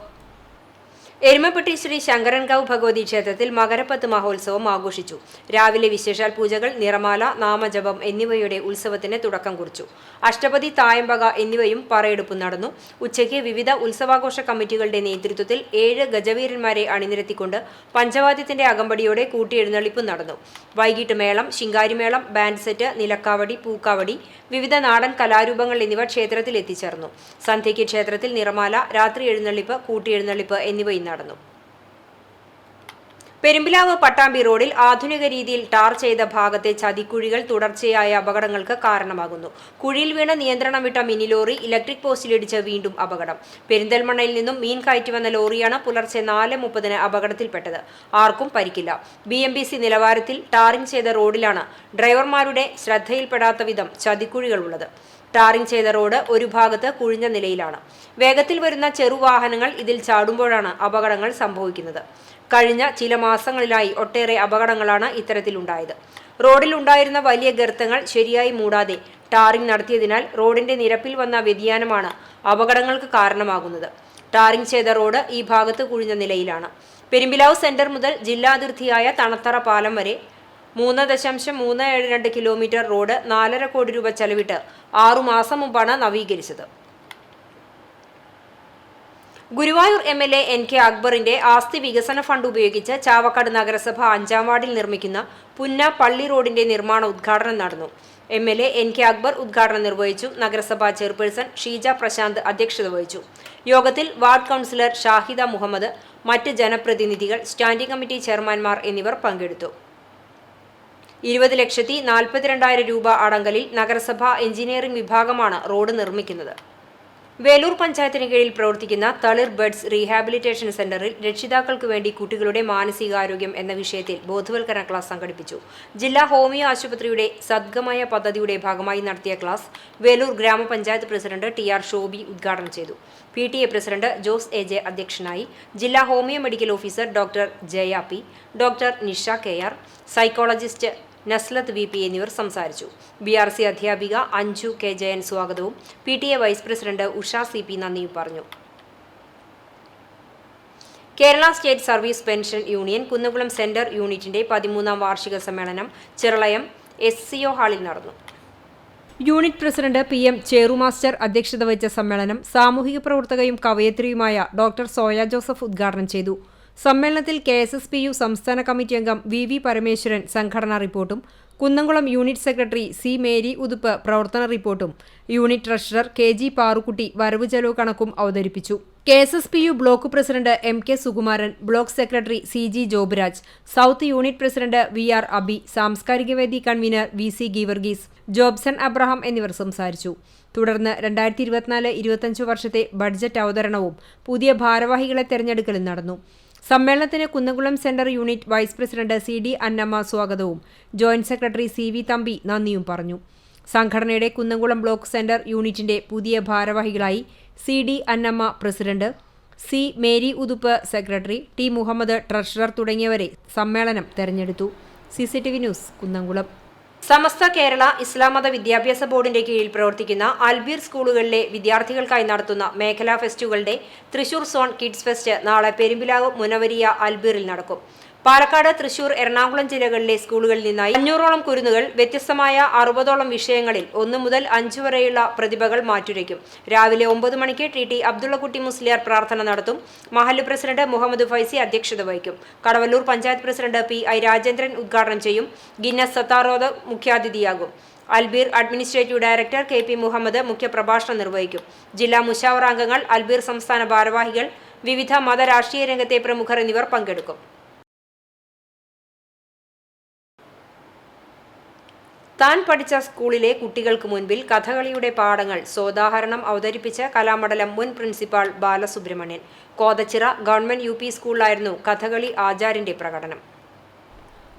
എരുമപ്പെട്ടി ശ്രീ ശങ്കരൻകാവ് ഭഗവതി ക്ഷേത്രത്തിൽ മകരപ്പത്ത് മഹോത്സവം ആഘോഷിച്ചു. രാവിലെ വിശേഷാൽ പൂജകൾ, നിറമാല, നാമജപം എന്നിവയുടെ ഉത്സവത്തിന് തുടക്കം കുറിച്ചു. അഷ്ടപതി, തായമ്പക എന്നിവയും പറയെടുപ്പും നടന്നു. ഉച്ചയ്ക്ക് വിവിധ ഉത്സവാഘോഷ കമ്മിറ്റികളുടെ നേതൃത്വത്തിൽ 7 ഗജവീരന്മാരെ അണിനിരത്തിക്കൊണ്ട് പഞ്ചവാദ്യത്തിന്റെ അകമ്പടിയോടെ കൂട്ടിയെഴുന്നള്ളിപ്പ് നടന്നു. വൈകിട്ട് മേളം, ശിങ്കാരിമേളം, ബാൻഡ് സെറ്റ്, നിലക്കാവടി, പൂക്കാവടി, വിവിധ നാടൻ കലാരൂപങ്ങൾ എന്നിവ ക്ഷേത്രത്തിൽ എത്തിച്ചേർന്നു. സന്ധ്യയ്ക്ക് ക്ഷേത്രത്തിൽ നിറമാല, രാത്രി എഴുന്നള്ളിപ്പ്, കൂട്ടിയെഴുന്നള്ളിപ്പ് എന്നിവയും നടന്നു. പെരുമ്പിലാവ് പട്ടാമ്പി റോഡിൽ ആധുനിക രീതിയിൽ ടാർ ചെയ്ത ഭാഗത്തെ ചതിക്കുഴികൾ തുടർച്ചയായ അപകടങ്ങൾക്ക് കാരണമാകുന്നു. കുഴിയിൽ വീണ് നിയന്ത്രണം വിട്ട മിനി ലോറി ഇലക്ട്രിക് പോസ്റ്റിലിടിച്ച് വീണ്ടും അപകടം. പെരിന്തൽമണ്ണയിൽ നിന്നും മീൻ കയറ്റി വന്ന ലോറിയാണ് പുലർച്ചെ 4:30 അപകടത്തിൽപ്പെട്ടത്. ആർക്കും പരിക്കില്ല. BMBC നിലവാരത്തിൽ ടാറിംഗ് ചെയ്ത റോഡിലാണ് ഡ്രൈവർമാരുടെ ശ്രദ്ധയിൽപ്പെടാത്ത വിധം ചതിക്കുഴികളുള്ളത്. ടാറിംഗ് ചെയ്ത റോഡ് ഒരു ഭാഗത്ത് കുഴിഞ്ഞ നിലയിലാണ്. വേഗത്തിൽ വരുന്ന ചെറുവാഹനങ്ങൾ ഇതിൽ ചാടുമ്പോഴാണ് അപകടങ്ങൾ സംഭവിക്കുന്നത്. കഴിഞ്ഞ ചില മാസങ്ങളിലായി ഒട്ടേറെ അപകടങ്ങളാണ് ഇത്തരത്തിലുണ്ടായത്. റോഡിൽ ഉണ്ടായിരുന്ന വലിയ ഗർത്തങ്ങൾ ശരിയായി മൂടാതെ ടാറിംഗ് നടത്തിയതിനാൽ റോഡിന്റെ നിരപ്പിൽ വന്ന വ്യതിയാനമാണ് അപകടങ്ങൾക്ക് കാരണമാകുന്നത്. ടാറിംഗ് ചെയ്ത റോഡ് ഈ ഭാഗത്ത് കുഴിഞ്ഞ നിലയിലാണ്. പെരുമ്പിലാവ് സെന്റർ മുതൽ ജില്ലാതിർത്തിയായ തണത്തറ പാലം വരെ 3.372 കിലോമീറ്റർ റോഡ് 4.5 കോടി രൂപ ചെലവിട്ട് 6 മാസം മുമ്പാണ് നവീകരിച്ചത്. ഗുരുവായൂർ MLA NK അക്ബറിന്റെ ആസ്തി വികസന ഫണ്ട് ഉപയോഗിച്ച് ചാവക്കാട് നഗരസഭ 5-ാം വാർഡിൽ നിർമ്മിക്കുന്ന പുന്ന പള്ളി റോഡിന്റെ നിർമ്മാണ ഉദ്ഘാടനം നടന്നു. MLA NK അക്ബർ ഉദ്ഘാടനം നിർവഹിച്ചു. നഗരസഭാ ചെയർപേഴ്സൺ ഷീജ പ്രശാന്ത് അധ്യക്ഷത വഹിച്ചു. യോഗത്തിൽ വാർഡ് കൗൺസിലർ ഷാഹിദ മുഹമ്മദ്, മറ്റ് ജനപ്രതിനിധികൾ, സ്റ്റാൻഡിംഗ് കമ്മിറ്റി ചെയർമാൻമാർ എന്നിവർ പങ്കെടുത്തു. 20,42,000 രൂപ അടങ്കലിൽ നഗരസഭ എഞ്ചിനീയറിംഗ് വിഭാഗമാണ് റോഡ് നിർമ്മിക്കുന്നത്. വേലൂർ പഞ്ചായത്തിന് കീഴിൽ പ്രവർത്തിക്കുന്ന തളിർ ബഡ്സ് റീഹാബിലിറ്റേഷൻ സെന്ററിൽ രക്ഷിതാക്കൾക്ക് വേണ്ടി കുട്ടികളുടെ മാനസികാരോഗ്യം എന്ന വിഷയത്തിൽ ബോധവൽക്കരണ ക്ലാസ് സംഘടിപ്പിച്ചു. ജില്ലാ ഹോമിയോ ആശുപത്രിയുടെ സദ്ഗമയ പദ്ധതിയുടെ ഭാഗമായി നടത്തിയ ക്ലാസ് വേലൂർ ഗ്രാമപഞ്ചായത്ത് പ്രസിഡന്റ് TR ഷോബി ഉദ്ഘാടനം ചെയ്തു. PTA പ്രസിഡന്റ് ജോസ് AJ അധ്യക്ഷനായി. ജില്ലാ homoeo medical officer doctor Jaya P, doctor Nisha KR, psychologist Naslath VP എന്നിവർ സംസാരിച്ചു. BRC അധ്യാപിക അഞ്ജു K ജയൻ സ്വാഗതവും PTA vice president Usha CP നന്ദിയും പറഞ്ഞു. Kerala state service pension union Kunnamkulam centre യൂണിറ്റിന്റെ 13-ാം വാർഷിക സമ്മേളനം ചിറളയം SCO ഹാളിൽ നടന്നു. Unit president PM Cheru master അധ്യക്ഷത വഹിച്ച സമ്മേളനം സാമൂഹിക പ്രവർത്തകയും കവയത്രിയുമായ ഡോക്ടർ സോയ ജോസഫ് ഉദ്ഘാടനം ചെയ്തു. സമ്മേളനത്തിൽ KSSPU സംസ്ഥാന കമ്മിറ്റി അംഗം VV പരമേശ്വരൻ സംഘടനാ റിപ്പോർട്ടും, Kunnamkulam unit secretary C Mary Uthup പ്രവർത്തന റിപ്പോർട്ടും, യൂണിറ്റ് ട്രഷറർ KG പാറുക്കുട്ടി വരവ് ചെലവ് കണക്കും അവതരിപ്പിച്ചു. KSSPU block president MK Sukumaran, block secretary CG Jobaraj, south unit president VR Abi, സാംസ്കാരിക വേദി കൺവീനർ VC ഗീവർഗീസ്, ജോബ്സൺ അബ്രഹാം എന്നിവർ സംസാരിച്ചു. തുടർന്ന് 2024-25 വർഷത്തെ ബഡ്ജറ്റ് അവതരണവും പുതിയ ഭാരവാഹികളെ തെരഞ്ഞെടുക്കലും നടന്നു. സമ്മേളനത്തിന് Kunnamkulam centre unit vice president CD Annamma സ്വാഗതവും ജോയിന്റ് സെക്രട്ടറി CV തമ്പി നന്ദിയും പറഞ്ഞു. സംഘടനയുടെ കുന്നംകുളം ബ്ലോക്ക് സെന്റർ യൂണിറ്റിന്റെ പുതിയ ഭാരവാഹികളായി CD Annamma president, C Mary Uthup secretary, T Muhammad treasurer തുടങ്ങിയവരെ സമ്മേളനം തെരഞ്ഞെടുത്തു. CCTV news Kunnamkulam. സമസ്ത കേരള ഇസ്ലാം മത വിദ്യാഭ്യാസ ബോർഡിന്റെ കീഴിൽ പ്രവർത്തിക്കുന്ന അൽബീർ സ്കൂളുകളിലെ വിദ്യാർത്ഥികൾക്കായി നടത്തുന്ന മേഖലാ ഫെസ്റ്റുകളുടെ തൃശൂർ സോൺ കിഡ്സ് ഫെസ്റ്റ് നാളെ പെരുമ്പിലാവ് മുനവരിയ അൽബീറിൽ നടക്കും. പാലക്കാട്, തൃശൂർ, എറണാകുളം ജില്ലകളിലെ സ്കൂളുകളിൽ നിന്നായി 500ഓളം കുരുന്നുകൾ വ്യത്യസ്തമായ 60ഓളം വിഷയങ്ങളിൽ 1 മുതൽ 5 വരെയുള്ള പ്രതിഭകൾ മാറ്റുരയ്ക്കും. രാവിലെ 9 മണിക്ക് TT അബ്ദുള്ളക്കുട്ടി മുസ്ലിയാർ പ്രാർത്ഥന നടത്തും. മഹല്ല് പ്രസിഡന്റ് മുഹമ്മദ് ഫൈസി അധ്യക്ഷത വഹിക്കും. കടവല്ലൂർ പഞ്ചായത്ത് പ്രസിഡന്റ് PI രാജേന്ദ്രൻ ഉദ്ഘാടനം ചെയ്യും. ഗിന്നസ് സത്താറോദ് മുഖ്യാതിഥിയാകും. അൽബീർ അഡ്മിനിസ്ട്രേറ്റീവ് ഡയറക്ടർ KP മുഹമ്മദ് മുഖ്യപ്രഭാഷണം നിർവഹിക്കും. ജില്ലാ മുശാവറ അംഗങ്ങൾ, അൽബീർ സംസ്ഥാന ഭാരവാഹികൾ, വിവിധ മത രാഷ്ട്രീയ രംഗത്തെ പ്രമുഖർ എന്നിവർ പങ്കെടുക്കും. താൻ പഠിച്ച സ്കൂളിലെ കുട്ടികൾക്ക് മുൻപിൽ കഥകളിയുടെ പാഠങ്ങൾ സോദാഹരണം അവതരിപ്പിച്ച കലാമണ്ഡലം മുൻ principal Balasubramanian. Kothachira government UP സ്കൂളിലായിരുന്നു കഥകളി ആചാര്യന്റെ പ്രകടനം.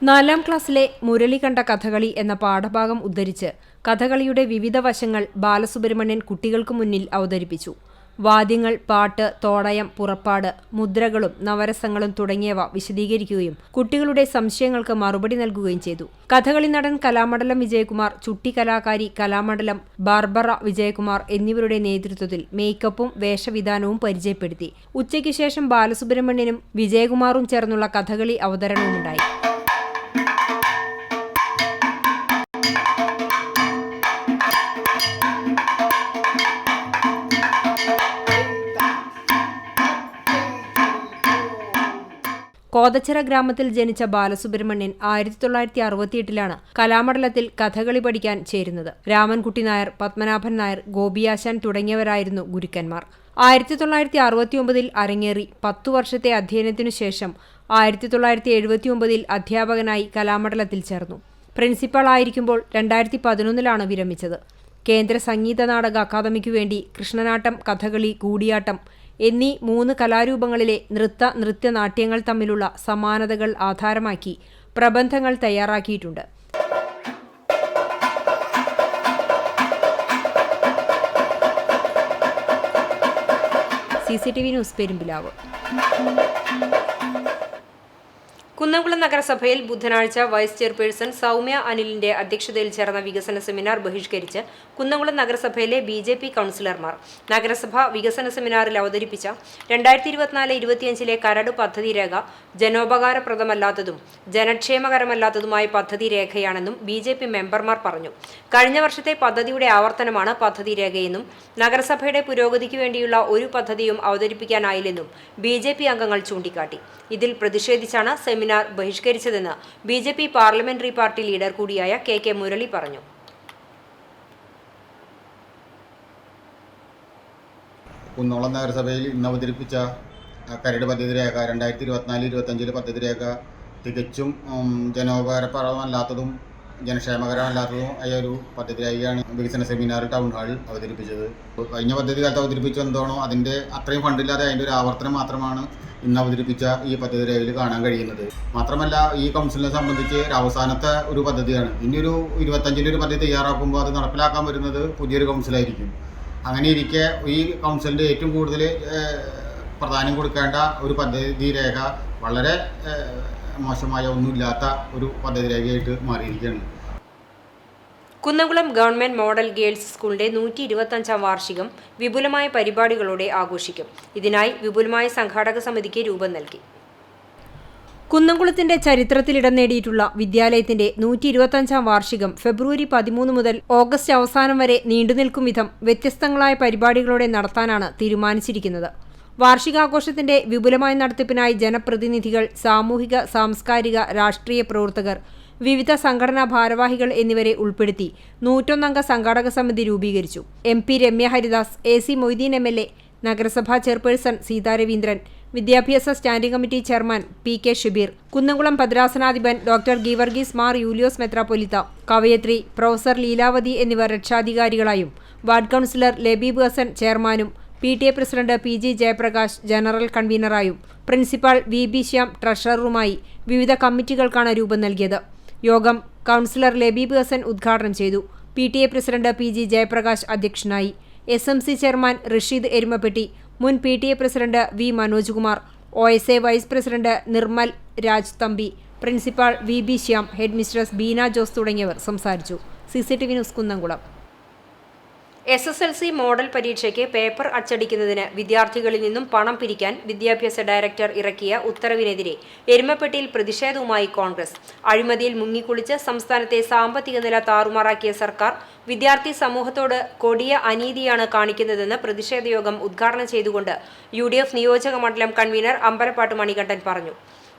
4-ാം ക്ലാസ്സിലെ മുരളി കണ്ട കഥകളി എന്ന പാഠഭാഗം ഉദ്ധരിച്ച് കഥകളിയുടെ വിവിധ വശങ്ങൾ ബാലസുബ്രഹ്മണ്യൻ കുട്ടികൾക്ക് മുന്നിൽ അവതരിപ്പിച്ചു. വാദ്യങ്ങൾ, പാട്ട്, തോടയം, പുറപ്പാട്, മുദ്രകളും നവരസങ്ങളും തുടങ്ങിയവ വിശദീകരിക്കുകയും കുട്ടികളുടെ സംശയങ്ങൾക്ക് മറുപടി നൽകുകയും ചെയ്തു. കഥകളി നടൻ കലാമണ്ഡലം വിജയകുമാർ, ചുട്ടി കലാകാരി കലാമണ്ഡലം ബാർബറ വിജയകുമാർ എന്നിവരുടെ നേതൃത്വത്തിൽ മേക്കപ്പും വേഷവിധാനവും പരിചയപ്പെടുത്തി. ഉച്ചയ്ക്ക് ശേഷം ബാലസുബ്രഹ്മണ്യനും വിജയകുമാറും ചേർന്നുള്ള കഥകളി അവതരണവുമുണ്ടായി. കോതച്ചിറ ഗ്രാമത്തിൽ ജനിച്ച ബാലസുബ്രഹ്മണ്യൻ 1968-ലാണ് കലാമണ്ഡലത്തിൽ കഥകളി പഠിക്കാൻ ചേരുന്നത്. രാമൻകുട്ടി നായർ, പത്മനാഭൻ നായർ, ഗോപിയാശാൻ തുടങ്ങിയവരായിരുന്നു ഗുരുക്കന്മാർ. 1969-ൽ അരങ്ങേറി 10 വർഷത്തെ അധ്യയനത്തിനു ശേഷം 1979 അധ്യാപകനായി കലാമണ്ഡലത്തിൽ ചേർന്നു. പ്രിൻസിപ്പളായിരിക്കുമ്പോൾ 2011 വിരമിച്ചത്. കേന്ദ്ര സംഗീത നാടക അക്കാദമിക്കു വേണ്ടി കൃഷ്ണനാട്ടം, കഥകളി, കൂടിയാട്ടം എന്നീ 3 കലാരൂപങ്ങളിലെ നൃത്യനാട്യങ്ങൾ തമ്മിലുള്ള സമാനതകൾ ആധാരമാക്കി പ്രബന്ധങ്ങൾ തയ്യാറാക്കിയിട്ടുണ്ട്. CCTV news Perumpilavu. കുന്നംകുളം നഗരസഭയിൽ ബുധനാഴ്ച വൈസ് ചെയർപേഴ്സൺ സൗമ്യ അനിലിന്റെ അധ്യക്ഷതയിൽ ചേർന്ന വികസന സെമിനാർ ബഹിഷ്കരിച്ച് കുന്നംകുളം നഗരസഭയിലെ BJP കൗൺസിലർമാർ. നഗരസഭ വികസന സെമിനാറിൽ അവതരിപ്പിച്ച 2024-25 കരട് പദ്ധതി രേഖ ജനോപകാരപ്രദമല്ലാത്തതും ജനക്ഷേമകരമല്ലാത്തതുമായ പദ്ധതി രേഖയാണെന്നും BJP മെമ്പർമാർ പറഞ്ഞു. കഴിഞ്ഞ വർഷത്തെ പദ്ധതിയുടെ ആവർത്തനമാണ് പദ്ധതി രേഖയെന്നും നഗരസഭയുടെ പുരോഗതിക്ക് വേണ്ടിയുള്ള ഒരു പദ്ധതിയും അവതരിപ്പിക്കാനായില്ലെന്നും BJP അംഗങ്ങൾ ചൂണ്ടിക്കാട്ടി. ഇതിൽ പ്രതിഷേധിച്ചാണ് സെമിനാർ ബഹിഷ്കരിച്ചതെന്ന് BJP പാർലമെന്ററി പാർട്ടി ലീഡർ കൂടിയായ KK മുരളി പറഞ്ഞു. കുന്നംകുളം നഗരസഭയിൽ ഇന്ന് അവതരിപ്പിച്ച കരട് പദ്ധതി രേഖ 2024-25 പദ്ധതി രേഖ തികച്ചും ജനോപകാരപ്രദമല്ലാത്തതും ജനക്ഷേമകരമല്ലാത്തതും ആയ ഒരു പദ്ധതി രേഖയാണ് വികസന സെമിനാർ ടൗൺ ഹാളിൽ അവതരിപ്പിച്ചത്. കഴിഞ്ഞ പദ്ധതി കാലത്ത് അവതരിപ്പിച്ചത് എന്താണോ അതിൻ്റെ അത്രയും ഫണ്ടില്ലാതെ അതിൻ്റെ ഒരു ആവർത്തനം മാത്രമാണ് ഇന്ന് അവതരിപ്പിച്ച ഈ പദ്ധതി രേഖയിൽ കാണാൻ കഴിയുന്നത്. മാത്രമല്ല ഈ കൗൺസിലിനെ സംബന്ധിച്ച് അവസാനത്തെ ഒരു പദ്ധതിയാണ്. ഇനിയൊരു 25 പദ്ധതി തയ്യാറാക്കുമ്പോൾ അത് നടപ്പിലാക്കാൻ വരുന്നത് പുതിയൊരു കൗൺസിലായിരിക്കും. അങ്ങനെ ഇരിക്കെ ഈ കൗൺസിലിൻ്റെ ഏറ്റവും കൂടുതൽ പ്രാധാന്യം കൊടുക്കേണ്ട ഒരു പദ്ധതി രേഖ വളരെ മോശമായ ഒന്നുമില്ലാത്ത ഒരു പദ്ധതി രേഖയായിട്ട് മാറിയിരിക്കുകയാണ്. കുന്നംകുളം ഗവൺമെന്റ് മോഡൽ ഗേൾസ് സ്കൂളിന്റെ 125 വാർഷികം വിപുലമായ പരിപാടികളോടെ ആഘോഷിക്കും. ഇതിനായി വിപുലമായ സംഘാടക സമിതിക്ക് രൂപം നൽകി. കുന്നംകുളത്തിന്റെ ചരിത്രത്തിലിടം നേടിയിട്ടുള്ള വിദ്യാലയത്തിന്റെ 125 വാർഷികം ഫെബ്രുവരി 13 മുതൽ ഓഗസ്റ്റ് അവസാനം വരെ നീണ്ടുനിൽക്കും വിധം വ്യത്യസ്തങ്ങളായ പരിപാടികളോടെ നടത്താനാണ് തീരുമാനിച്ചിരിക്കുന്നത്. വാർഷികാഘോഷത്തിന്റെ വിപുലമായ നടത്തിപ്പിനായി ജനപ്രതിനിധികൾ, സാമൂഹിക, സാംസ്കാരിക, രാഷ്ട്രീയ പ്രവർത്തകർ, വിവിധ സംഘടനാ ഭാരവാഹികൾ എന്നിവരെ ഉൾപ്പെടുത്തി 101 അംഗ സംഘാടക സമിതി രൂപീകരിച്ചു. MP Ramya Haridas, AC Moideen MLA, നഗരസഭാ ചെയർപേഴ്സൺ സീതാ രവീന്ദ്രൻ, വിദ്യാഭ്യാസ standing committee chairman PK Shabeer, Kunnamkulam ഭദ്രാസനാധിപൻ ഡോക്ടർ ഗീവർഗീസ് മാർ യൂലിയോസ് മെത്രാപ്പൊലിത്ത, കവയത്രി പ്രൊഫസർ ലീലാവതി എന്നിവർ രക്ഷാധികാരികളായും വാർഡ് കൗൺസിലർ ലബീബ് ഹസൻ ചെയർമാനും PTA president PG Jayaprakash general കൺവീനറായും പ്രിൻസിപ്പാൾ VB ശ്യാം ട്രഷററുമായി വിവിധ കമ്മിറ്റികൾക്കാണ് രൂപം നൽകിയത്. യോഗം കൗൺസിലർ ലബീബ് ഹസൻ ഉദ്ഘാടനം ചെയ്തു. PTA പ്രസിഡന്റ് PG ജയപ്രകാശ് അധ്യക്ഷനായി. SMC ചെയർമാൻ റഷീദ് എരുമപ്പെട്ടി, മുൻ PTA president V Manoj Kumar, OSA vice president Nirmal Raj Thampi, principal VB Shyam, head mistress Beena Jose തുടങ്ങിയവർ സംസാരിച്ചു. CCTV news Kunnamkulam. SSLC model പരീക്ഷയ്ക്ക് പേപ്പർ അച്ചടിക്കുന്നതിന് വിദ്യാർത്ഥികളിൽ നിന്നും പണം പിരിക്കാൻ വിദ്യാഭ്യാസ ഡയറക്ടർ ഇറക്കിയ ഉത്തരവിനെതിരെ എരുമപ്പെട്ടിയിൽ പ്രതിഷേധവുമായി കോൺഗ്രസ്. അഴിമതിയിൽ മുങ്ങിക്കുളിച്ച് സംസ്ഥാനത്തെ സാമ്പത്തിക നില താറുമാറാക്കിയ സർക്കാർ വിദ്യാർത്ഥി സമൂഹത്തോട് കൊടിയ അനീതിയാണ് കാണിക്കുന്നതെന്ന് പ്രതിഷേധയോഗം ഉദ്ഘാടനം ചെയ്തുകൊണ്ട് UDF നിയോജക മണ്ഡലം കൺവീനർ അമ്പലപ്പാട്ട് മണികണ്ഠൻ പറഞ്ഞു.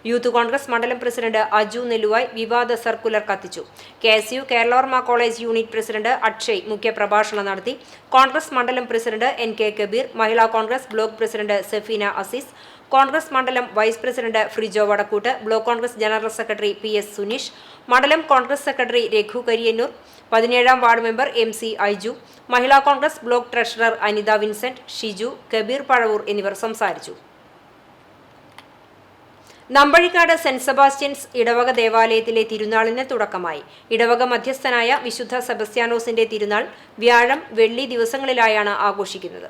യൂത്ത് കോൺഗ്രസ് മണ്ഡലം പ്രസിഡന്റ് അജു നെല്ലുവായ് വിവാദ സർക്കുലർ കത്തിച്ചു. KSU Keralavarma college unit president Akshay മുഖ്യപ്രഭാഷണം നടത്തി. കോൺഗ്രസ് മണ്ഡലം president NK Kabeer, Mahila Congress block president Safeena Azeez, Congress മണ്ഡലം vice president Frijo Vadakkoot, block Congress general secretary PS Suneesh, മണ്ഡലം കോൺഗ്രസ് സെക്രട്ടറി രഘു കരിയന്നൂർ, 17ാം ward member MC Aiju, Mahila Congress block treasurer Anitha Vincent, Shiju, Kabeer Pazhavoor എന്നിവർ സംസാരിച്ചു. നമ്പഴിക്കാട് സെന്റ് സെബാസ്റ്റ്യൻസ് ഇടവക ദേവാലയത്തിലെ തിരുനാളിന് തുടക്കമായി. ഇടവക മധ്യസ്ഥനായ വിശുദ്ധ സെബസ്ത്യാനോസിന്റെ തിരുനാൾ വ്യാഴം, വെള്ളി ദിവസങ്ങളിലായാണ് ആഘോഷിക്കുന്നത്.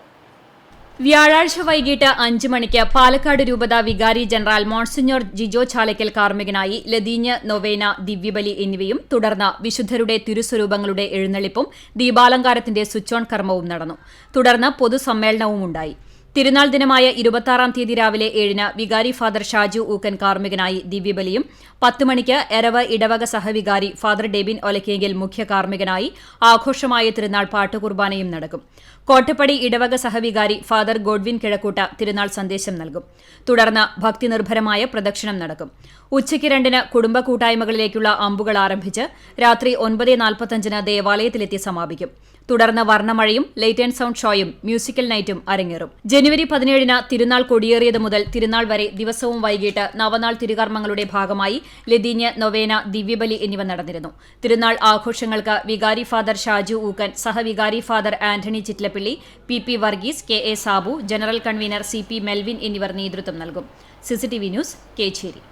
വ്യാഴാഴ്ച വൈകിട്ട് 5 മണിക്ക് പാലക്കാട് രൂപത വികാരി ജനറൽ മോൺസിഞ്ഞോർ ജിജോ ചാലക്കൽ കാർമ്മികനായി ലതീഞ്ഞ്, നൊവേന, ദിവ്യബലി എന്നിവയും തുടർന്ന് വിശുദ്ധരുടെ തിരുസ്വരൂപങ്ങളുടെ എഴുന്നള്ളിപ്പും ദീപാലങ്കാരത്തിന്റെ സ്വിച്ച് ഓൺ കർമ്മവും നടന്നു. തുടർന്ന് പൊതുസമ്മേളനവും ഉണ്ടായി. തിരുനാൾ ദിനമായ 26-ാം തീയതി രാവിലെ 7-ന് വികാരി ഫാദർ ഷാജു ഊക്കൻ കാർമ്മികനായി ദിവ്യബലിയും 10 മണിക്ക് എരവ് ഇടവക സഹവികാരി ഫാദർ ഡെബിൻ ഒലക്കേങ്കിൽ മുഖ്യ കാർമ്മികനായി ആഘോഷമായ തിരുനാൾ പാട്ടുകുർബാനയും നടക്കും. കോട്ടപ്പടി ഇടവക സഹവികാരി ഫാദർ ഗോഡ്വിൻ കിഴക്കൂട്ട തിരുനാൾ സന്ദേശം നൽകും. തുടർന്ന് ഭക്തിനിർഭരമായ പ്രദക്ഷിണം നടക്കും. ഉച്ചയ്ക്ക് 2-ന് കുടുംബ കൂട്ടായ്മകളിലേക്കുള്ള അമ്പുകൾ ആരംഭിച്ച് രാത്രി 9:45-ന് ദേവാലയത്തിലെത്തി സമാപിക്കും. തുടർന്ന് വർണ്ണമഴയും ലൈറ്റ് ആൻഡ് സൗണ്ട് ഷോയും മ്യൂസിക്കൽ നൈറ്റും അരങ്ങേറും. ജനുവരി 17 തിരുനാൾ കൊടിയേറിയത് മുതൽ തിരുനാൾ വരെ ദിവസവും വൈകിട്ട് നവനാൾ തിരുകർമ്മങ്ങളുടെ ഭാഗമായി ലതീഞ്ഞ്, നൊവേന, ദിവ്യബലി എന്നിവ നടന്നിരുന്നു. തിരുനാൾ ആഘോഷങ്ങൾക്ക് വികാരി ഫാദർ ഷാജു ഊക്കൻ, സഹവികാരി father Antony Chittilappilly, PP Varghese, KA Sabu, general convener CP Melvin എന്നിവർ നേതൃത്വം നൽകും. CCTV news, Kechery.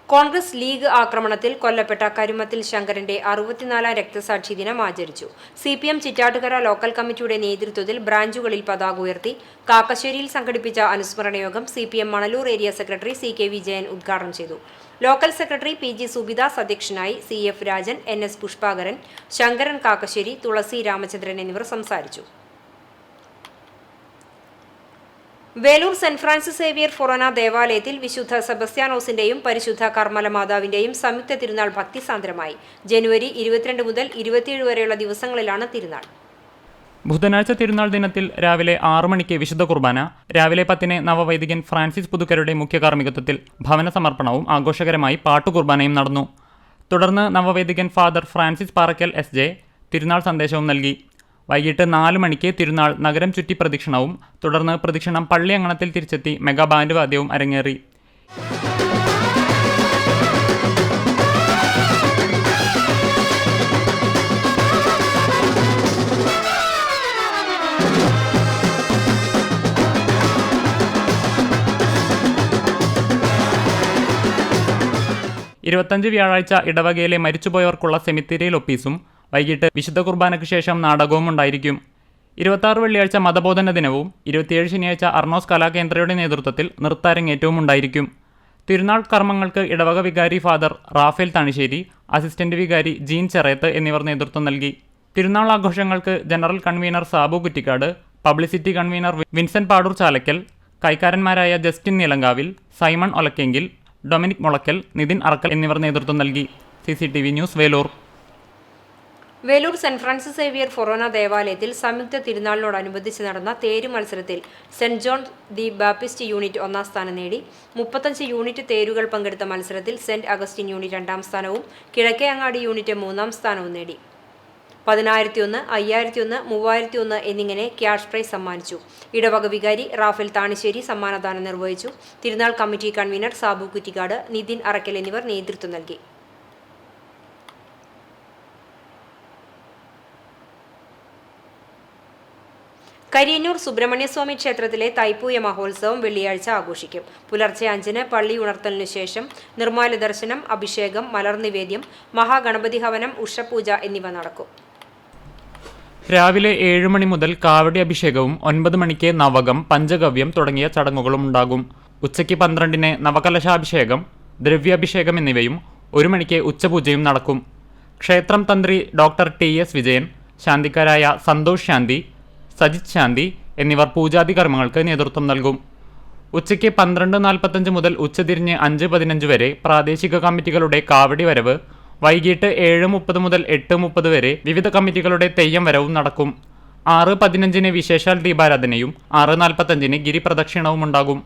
Congress League ആക്രമണത്തിൽ കൊല്ലപ്പെട്ട കരുമത്തിൽ ശങ്കരന്റെ 64ാം രക്തസാക്ഷി ദിനം ആചരിച്ചു. CPM ചിറ്റാട്ടുകര ലോക്കൽ കമ്മിറ്റിയുടെ നേതൃത്വത്തിൽ ബ്രാഞ്ചുകളിൽ പതാക ഉയർത്തി. കാക്കശ്ശേരിയിൽ സംഘടിപ്പിച്ച അനുസ്മരണ യോഗം CPM Manalur area secretary CK Vijayan ഉദ്ഘാടനം ചെയ്തു. ലോക്കൽ സെക്രട്ടറി PG സുബിദാസ് അധ്യക്ഷനായി. CF രാജൻ, NS പുഷ്പാകരൻ, ശങ്കരൻ കാക്കശ്ശേരി, തുളസി രാമചന്ദ്രൻ എന്നിവർ സംസാരിച്ചു. വേലൂർ സെന്റ് ഫ്രാൻസിസ് സേവിയർ ഫൊറോന ദേവാലയത്തിൽ വിശുദ്ധ സെബസ്ത്യാനോസിന്റെയും പരിശുദ്ധ കർമ്മല മാതാവിന്റെയും സംയുക്ത തിരുനാൾ ഭക്തിസാന്ദ്രമായി. ജനുവരി 22 മുതൽ 27 വരെയുള്ള ദിവസങ്ങളിലാണ് തിരുനാൾ. ബുധനാഴ്ച തിരുനാൾ ദിനത്തിൽ രാവിലെ 6 മണിക്ക് വിശുദ്ധ കുർബാന, രാവിലെ 10 നവവൈദികൻ ഫ്രാൻസിസ് പുതുക്കരുടെ മുഖ്യ കാർമ്മികത്വത്തിൽ ഭവന സമർപ്പണവും ആഘോഷകരമായി പാട്ടുകുർബാനയും നടന്നു. തുടർന്ന് നവവൈദികൻ ഫാദർ ഫ്രാൻസിസ് പാറക്കൽ SJ തിരുനാൾ സന്ദേശവും നൽകി. വൈകിട്ട് 4 മണിക്ക് തിരുനാൾ നഗരം ചുറ്റി പ്രദക്ഷിണവും, തുടർന്ന് പ്രദക്ഷിണം പള്ളി അങ്കണത്തിൽ തിരിച്ചെത്തി മെഗാ ബാൻഡ് വാദ്യവും അരങ്ങേറി. വ്യാഴാഴ്ച ഇടവകയിലെ മരിച്ചുപോയവർക്കുള്ള സെമിത്തേരിയിൽ ഒപ്പീസും, വൈകിട്ട് വിശുദ്ധ കുർബാനയ്ക്ക് ശേഷം നാടകവും ഉണ്ടായിരിക്കും. 26 വെള്ളിയാഴ്ച മതബോധന ദിനവും 27 ശനിയാഴ്ച അർണോസ് കലാകേന്ദ്രയുടെ നേതൃത്വത്തിൽ നൃത്താരങ്ങേറ്റവും ഉണ്ടായിരിക്കും. തിരുനാൾ കർമ്മങ്ങൾക്ക് ഇടവക വികാരി ഫാദർ റാഫേൽ തണിശ്ശേരി, അസിസ്റ്റന്റ് വികാരി ജീൻ ചെറേത്ത് എന്നിവർ നേതൃത്വം നൽകി. തിരുനാൾ ആഘോഷങ്ങൾക്ക് general convener Sabu Kuttikkad, publicity convener Vincent Padoor Chalakkal, കൈക്കാരന്മാരായ ജസ്റ്റിൻ നീലങ്കാവിൽ, സൈമൺ ഒലക്കെങ്കിൽ, ഡൊമിനിക് മുളക്കൽ, നിതിൻ അറക്കൽ എന്നിവർ നേതൃത്വം നൽകി. CCTV news, Velur. Velur saint Francis Xavier ഫൊറോന ദേവാലയത്തിൽ സംയുക്ത തിരുനാളിനോടനുബന്ധിച്ച് നടന്ന തേര് മത്സരത്തിൽ saint John the Baptist unit 1ാം സ്ഥാനം നേടി. 35 യൂണിറ്റ് തേരുകൾ പങ്കെടുത്ത മത്സരത്തിൽ സെന്റ് അഗസ്റ്റിൻ യൂണിറ്റ് 2ാം സ്ഥാനവും കിഴക്കേ അങ്ങാടി യൂണിറ്റ് 3ാം സ്ഥാനവും നേടി. 10,001, 5,001, 3,001 എന്നിങ്ങനെ ക്യാഷ് പ്രൈസ് സമ്മാനിച്ചു. ഇടവക വികാരി റാഫേൽ താണിശ്ശേരി സമ്മാനദാനം നിർവഹിച്ചു. തിരുനാൾ കമ്മിറ്റി കൺവീനർ സാബു കുറ്റിക്കാട്, നിതിൻ അറക്കൽ എന്നിവർ നേതൃത്വം നൽകി. കരിയന്നൂർ സുബ്രഹ്മണ്യസ്വാമി ക്ഷേത്രത്തിലെ തൈപ്പൂയ മഹോത്സവം വെള്ളിയാഴ്ച ആഘോഷിക്കും. പുലർച്ചെ 5-ന് പള്ളി ഉണർത്തലിനു ശേഷം നിർമ്മാല്യ ദർശനം, അഭിഷേകം, മലർനിവേദ്യം, മഹാഗണപതി ഹവനം, ഉഷപൂജ എന്നിവ നടക്കും. രാവിലെ 7 മണി മുതൽ കാവടി അഭിഷേകവും 9 മണിക്ക് നവകം, പഞ്ചഗവ്യം തുടങ്ങിയ ചടങ്ങുകളും ഉണ്ടാകും. ഉച്ചയ്ക്ക് 12-ന് നവകലശാഭിഷേകം, ദ്രവ്യാഭിഷേകം എന്നിവയും 1 മണിക്ക് ഉച്ചപൂജയും നടക്കും. ക്ഷേത്രം തന്ത്രി ഡോക്ടർ TS വിജയൻ, ശാന്തിക്കാരായ സന്തോഷ് ശാന്തി, സജിത് ശാന്തി എന്നിവർ പൂജാതി കർമ്മങ്ങൾക്ക് നേതൃത്വം നൽകും. ഉച്ചയ്ക്ക് 12:45 മുതൽ ഉച്ചതിരിഞ്ഞ് 5:15 വരെ പ്രാദേശിക കമ്മിറ്റികളുടെ കാവടി വരവ്, വൈകിട്ട് 7:30 മുതൽ 8:30 വരെ വിവിധ കമ്മിറ്റികളുടെ തെയ്യം വരവും നടക്കും. 6:15-ന് വിശേഷാൽ ദീപാരാധനയും 6:45-ന് ഗിരിപ്രദക്ഷിണവും ഉണ്ടാകും.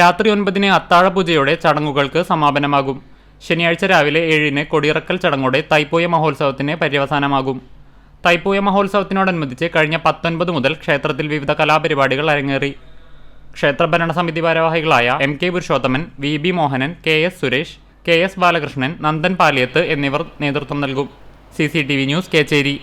രാത്രി 9-ന് അത്താഴപൂജയോടെ ചടങ്ങുകൾക്ക് സമാപനമാകും. ശനിയാഴ്ച രാവിലെ 7-ന് കൊടിയിറക്കൽ ചടങ്ങോടെ തൈപ്പൂയ മഹോത്സവത്തിന് പര്യവസാനമാകും. തൈപ്പൂയ മഹോത്സവത്തിനോടനുബന്ധിച്ച് കഴിഞ്ഞ 19 മുതൽ ക്ഷേത്രത്തിൽ വിവിധ കലാപരിപാടികൾ അരങ്ങേറി. ക്ഷേത്ര ഭരണസമിതി ഭാരവാഹികളായ MK Purushothaman, VB Mohanan, KS Suresh, KS Balakrishnan, Nandan Paliyath എന്നിവർ നേതൃത്വം നൽകും. CCTV news, Kechery.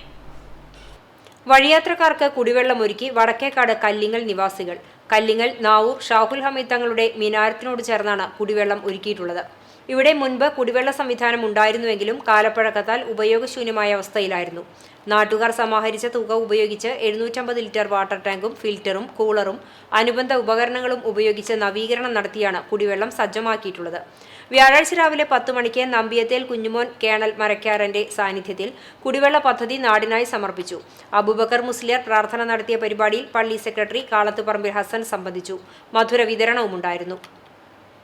വഴിയാത്രക്കാർക്ക് കുടിവെള്ളമൊരുക്കി വടക്കേക്കാട് കല്ലിങ്ങൽ നിവാസികൾ. കല്ലിങ്ങൽ നാവൂർ ഷാഹുൽ ഹമീദ് തങ്ങളുടെ മിനാരത്തിനോട് ചേർന്നാണ് കുടിവെള്ളം ഒരുക്കിയിട്ടുള്ളത്. ഇവിടെ മുൻപ് കുടിവെള്ള സംവിധാനം ഉണ്ടായിരുന്നുവെങ്കിലും കാലപ്പഴക്കത്താൽ ഉപയോഗശൂന്യമായ അവസ്ഥയിലായിരുന്നു. നാട്ടുകാർ സമാഹരിച്ച തുക ഉപയോഗിച്ച് 750 ലിറ്റർ വാട്ടർ ടാങ്കും ഫിൽറ്ററും കൂളറും അനുബന്ധ ഉപകരണങ്ങളും ഉപയോഗിച്ച് നവീകരണം നടത്തിയാണ് കുടിവെള്ളം സജ്ജമാക്കിയിട്ടുള്ളത്. വ്യാഴാഴ്ച രാവിലെ 10 മണിക്ക് നമ്പിയത്തേൽ കുഞ്ഞുമോൻ കേണൽ മരക്കാരന്റെ സാന്നിധ്യത്തിൽ കുടിവെള്ള പദ്ധതി നാടിനായി സമർപ്പിച്ചു. അബൂബക്കർ മുസ്ലിയാർ പ്രാർത്ഥന നടത്തിയ പരിപാടിയിൽ പള്ളി സെക്രട്ടറി കാളത്തുപറമ്പിൽ ഹസൻ സംബന്ധിച്ചു. മധുര വിതരണവുമുണ്ടായിരുന്നു.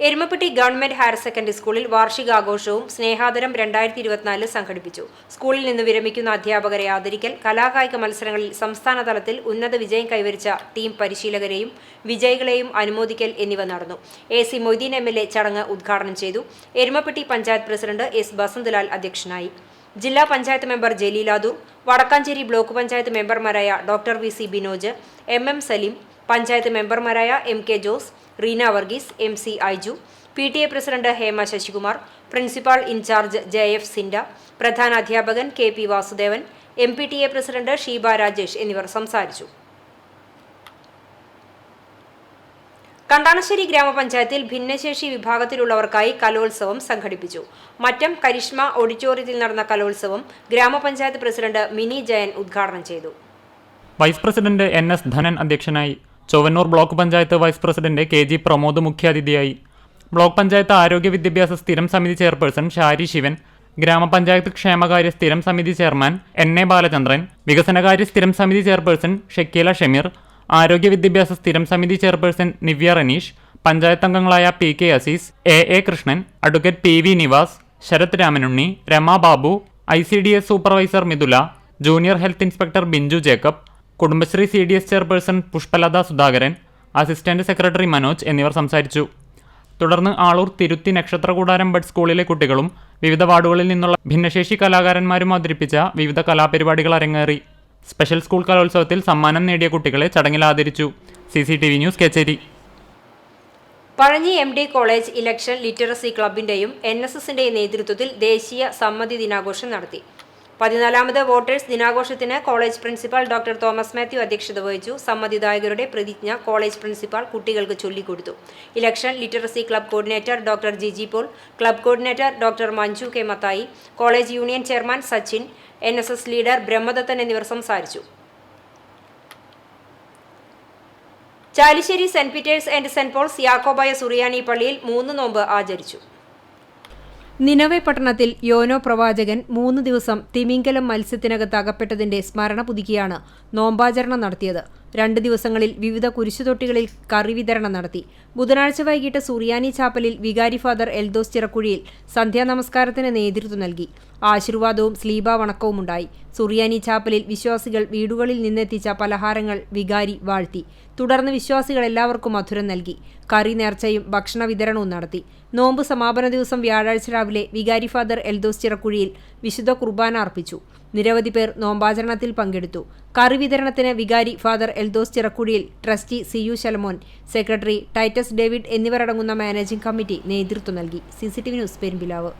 എരുമപ്പെട്ടി ഗവൺമെന്റ് ഹയർ സെക്കൻഡറി സ്കൂളിൽ വാർഷികാഘോഷവും സ്നേഹാദരം 2024 സംഘടിപ്പിച്ചു. സ്കൂളിൽ നിന്ന് വിരമിക്കുന്ന അധ്യാപകരെ ആദരിക്കൽ, കലാകായിക മത്സരങ്ങളിൽ സംസ്ഥാന തലത്തിൽ ഉന്നത വിജയം കൈവരിച്ച ടീം പരിശീലകരെയും വിജയികളെയും അനുമോദിക്കൽ എന്നിവ നടന്നു. AC മൊയ്തീൻ MLA ചടങ്ങ് ഉദ്ഘാടനം ചെയ്തു. എരുമപ്പെട്ടി പഞ്ചായത്ത് പ്രസിഡന്റ് S ബസന്തലാൽ അധ്യക്ഷനായി. ജില്ലാ പഞ്ചായത്ത് മെമ്പർ ജലീലാദൂർ, വടക്കാഞ്ചേരി ബ്ലോക്ക് പഞ്ചായത്ത് മെമ്പർമാരായ doctor V C Binoj, M Saleem, panchayat മെമ്പർമാരായ MK Jose, Reena Varghese, MC Aiju, PTA president Hema Sasikumar, principal in charge JF Sinda, പ്രധാന അധ്യാപകൻ KP Vasudevan, MPTA president Sheeba Rajesh എന്നിവർ സംസാരിച്ചു. കണ്ടാണശ്ശേരി ഗ്രാമപഞ്ചായത്തിൽ ഭിന്നശേഷി വിഭാഗത്തിലുള്ളവർക്കായി കലോത്സവം സംഘടിപ്പിച്ചു. മറ്റം കരിഷ്മ ഓഡിറ്റോറിയത്തിൽ നടന്ന കലോത്സവം ഗ്രാമപഞ്ചായത്ത് പ്രസിഡന്റ് മിനി ജയൻ ഉദ്ഘാടനം ചെയ്തു. വൈസ് പ്രസിഡന്റ് NS ധനൻ അധ്യക്ഷനായി. Chowwannur block panchayat vice president KG Pramod മുഖ്യാതിഥിയായി. ബ്ലോക്ക് പഞ്ചായത്ത് ആരോഗ്യ വിദ്യാഭ്യാസ സ്ഥിരം സമിതി ചെയർപേഴ്സൺ ഷാരി ശിവൻ, ഗ്രാമപഞ്ചായത്ത് ക്ഷേമകാര്യ സ്ഥിരം സമിതി ചെയർമാൻ NA ബാലചന്ദ്രൻ, വികസനകാര്യ സ്ഥിരം സമിതി ചെയർപേഴ്സൺ ഷക്കീല ഷമീർ, ആരോഗ്യ വിദ്യാഭ്യാസ സ്ഥിരം സമിതി ചെയർപേഴ്സൺ നിവ്യ റനീഷ്, പഞ്ചായത്ത് അംഗങ്ങളായ PK Azeez, AA Krishnan, advocate PV Nivas, Sarath Ramanunni, Rama Babu, ICDS supervisor Mithula, junior health inspector Binju Jacob, Kudumbashree CDS chairperson Pushpalatha Sudhakaran, assistant secretary Manoj എന്നിവർ സംസാരിച്ചു. തുടർന്ന് ആളൂർ തിരുത്തി നക്ഷത്രകൂടാരം ബഡ് സ്കൂളിലെ കുട്ടികളും വിവിധ വാർഡുകളിൽ നിന്നുള്ള ഭിന്നശേഷി കലാകാരന്മാരും അവതരിപ്പിച്ച വിവിധ കലാപരിപാടികൾ അരങ്ങേറി. സ്പെഷ്യൽ സ്കൂൾ കലോത്സവത്തിൽ സമ്മാനം നേടിയ കുട്ടികളെ ചടങ്ങിൽ ആദരിച്ചു. CCTV news Kecheri. Pazhanji MD college election literacy ക്ലബിന്റെയും NSSന്റെയും നേതൃത്വത്തിൽ ദേശീയ സമ്മതി ദിനാഘോഷം നടത്തി. 14ാമത് വോട്ടേഴ്സ് ദിനാഘോഷത്തിന് college principal doctor Thomas Mathew അധ്യക്ഷത വഹിച്ചു. സമ്മതിദായകരുടെ പ്രതിജ്ഞ കോളേജ് പ്രിൻസിപ്പാൾ കുട്ടികൾക്ക് ചൊല്ലിക്കൊടുത്തു. Election literacy club coordinator doctor Jiji Paul, club coordinator doctor Manju K Mathai, college union chairman Sachin, NSS leader Brahmadathan എന്നിവർ സംസാരിച്ചു. Chalissery saint Peter's and saint Paul's യാക്കോബായ സുറിയാനി പള്ളിയിൽ 3 നോമ്പ് ആചരിച്ചു. നിനവെ പട്ടണത്തിൽ യോനോ പ്രവാചകൻ 3 ദിവസം തിമിംഗലം മത്സ്യത്തിനകത്ത് അകപ്പെട്ടതിന്റെ സ്മരണ പുതുക്കിയാണ് നോമ്പാചരണം നടത്തിയത്. 2 ദിവസങ്ങളിൽ വിവിധ കുരിശുതൊട്ടികളിൽ കറി വിതരണം നടത്തി. ബുധനാഴ്ച വൈകിട്ട് സുറിയാനി ചാപ്പലിൽ വികാരി ഫാദർ എൽദോസ് ചിറക്കുഴിയിൽ സന്ധ്യാനമസ്കാരത്തിന് നേതൃത്വം നൽകി. ആശീർവാദവും സ്ലീബ വണക്കവും ഉണ്ടായി. സുറിയാനി ചാപ്പലിൽ വിശ്വാസികൾ വീടുകളിൽ നിന്നെത്തിച്ച പലഹാരങ്ങൾ വികാരി വാഴ്ത്തി. തുടർന്ന് വിശ്വാസികൾ എല്ലാവർക്കും മധുരം നൽകി. കറി നേർച്ചയും ഭക്ഷണ വിതരണവും നടത്തി. നോമ്പ് സമാപന ദിവസം വ്യാഴാഴ്ച രാവിലെ വികാരി ഫാദർ എൽദോസ് ചിറക്കുഴിയിൽ വിശുദ്ധ കുർബാന അർപ്പിച്ചു. നിരവധി പേർ നോമ്പാചരണത്തിൽ പങ്കെടുത്തു. കറി വിതരണത്തിന് വികാരി father Eldos Chirakkuzhiyil, trustee CU Shalamon, secretary Titus David എന്നിവരടങ്ങുന്ന മാനേജിംഗ് കമ്മിറ്റി നേതൃത്വം നൽകി. CCTV news Perumpilavu.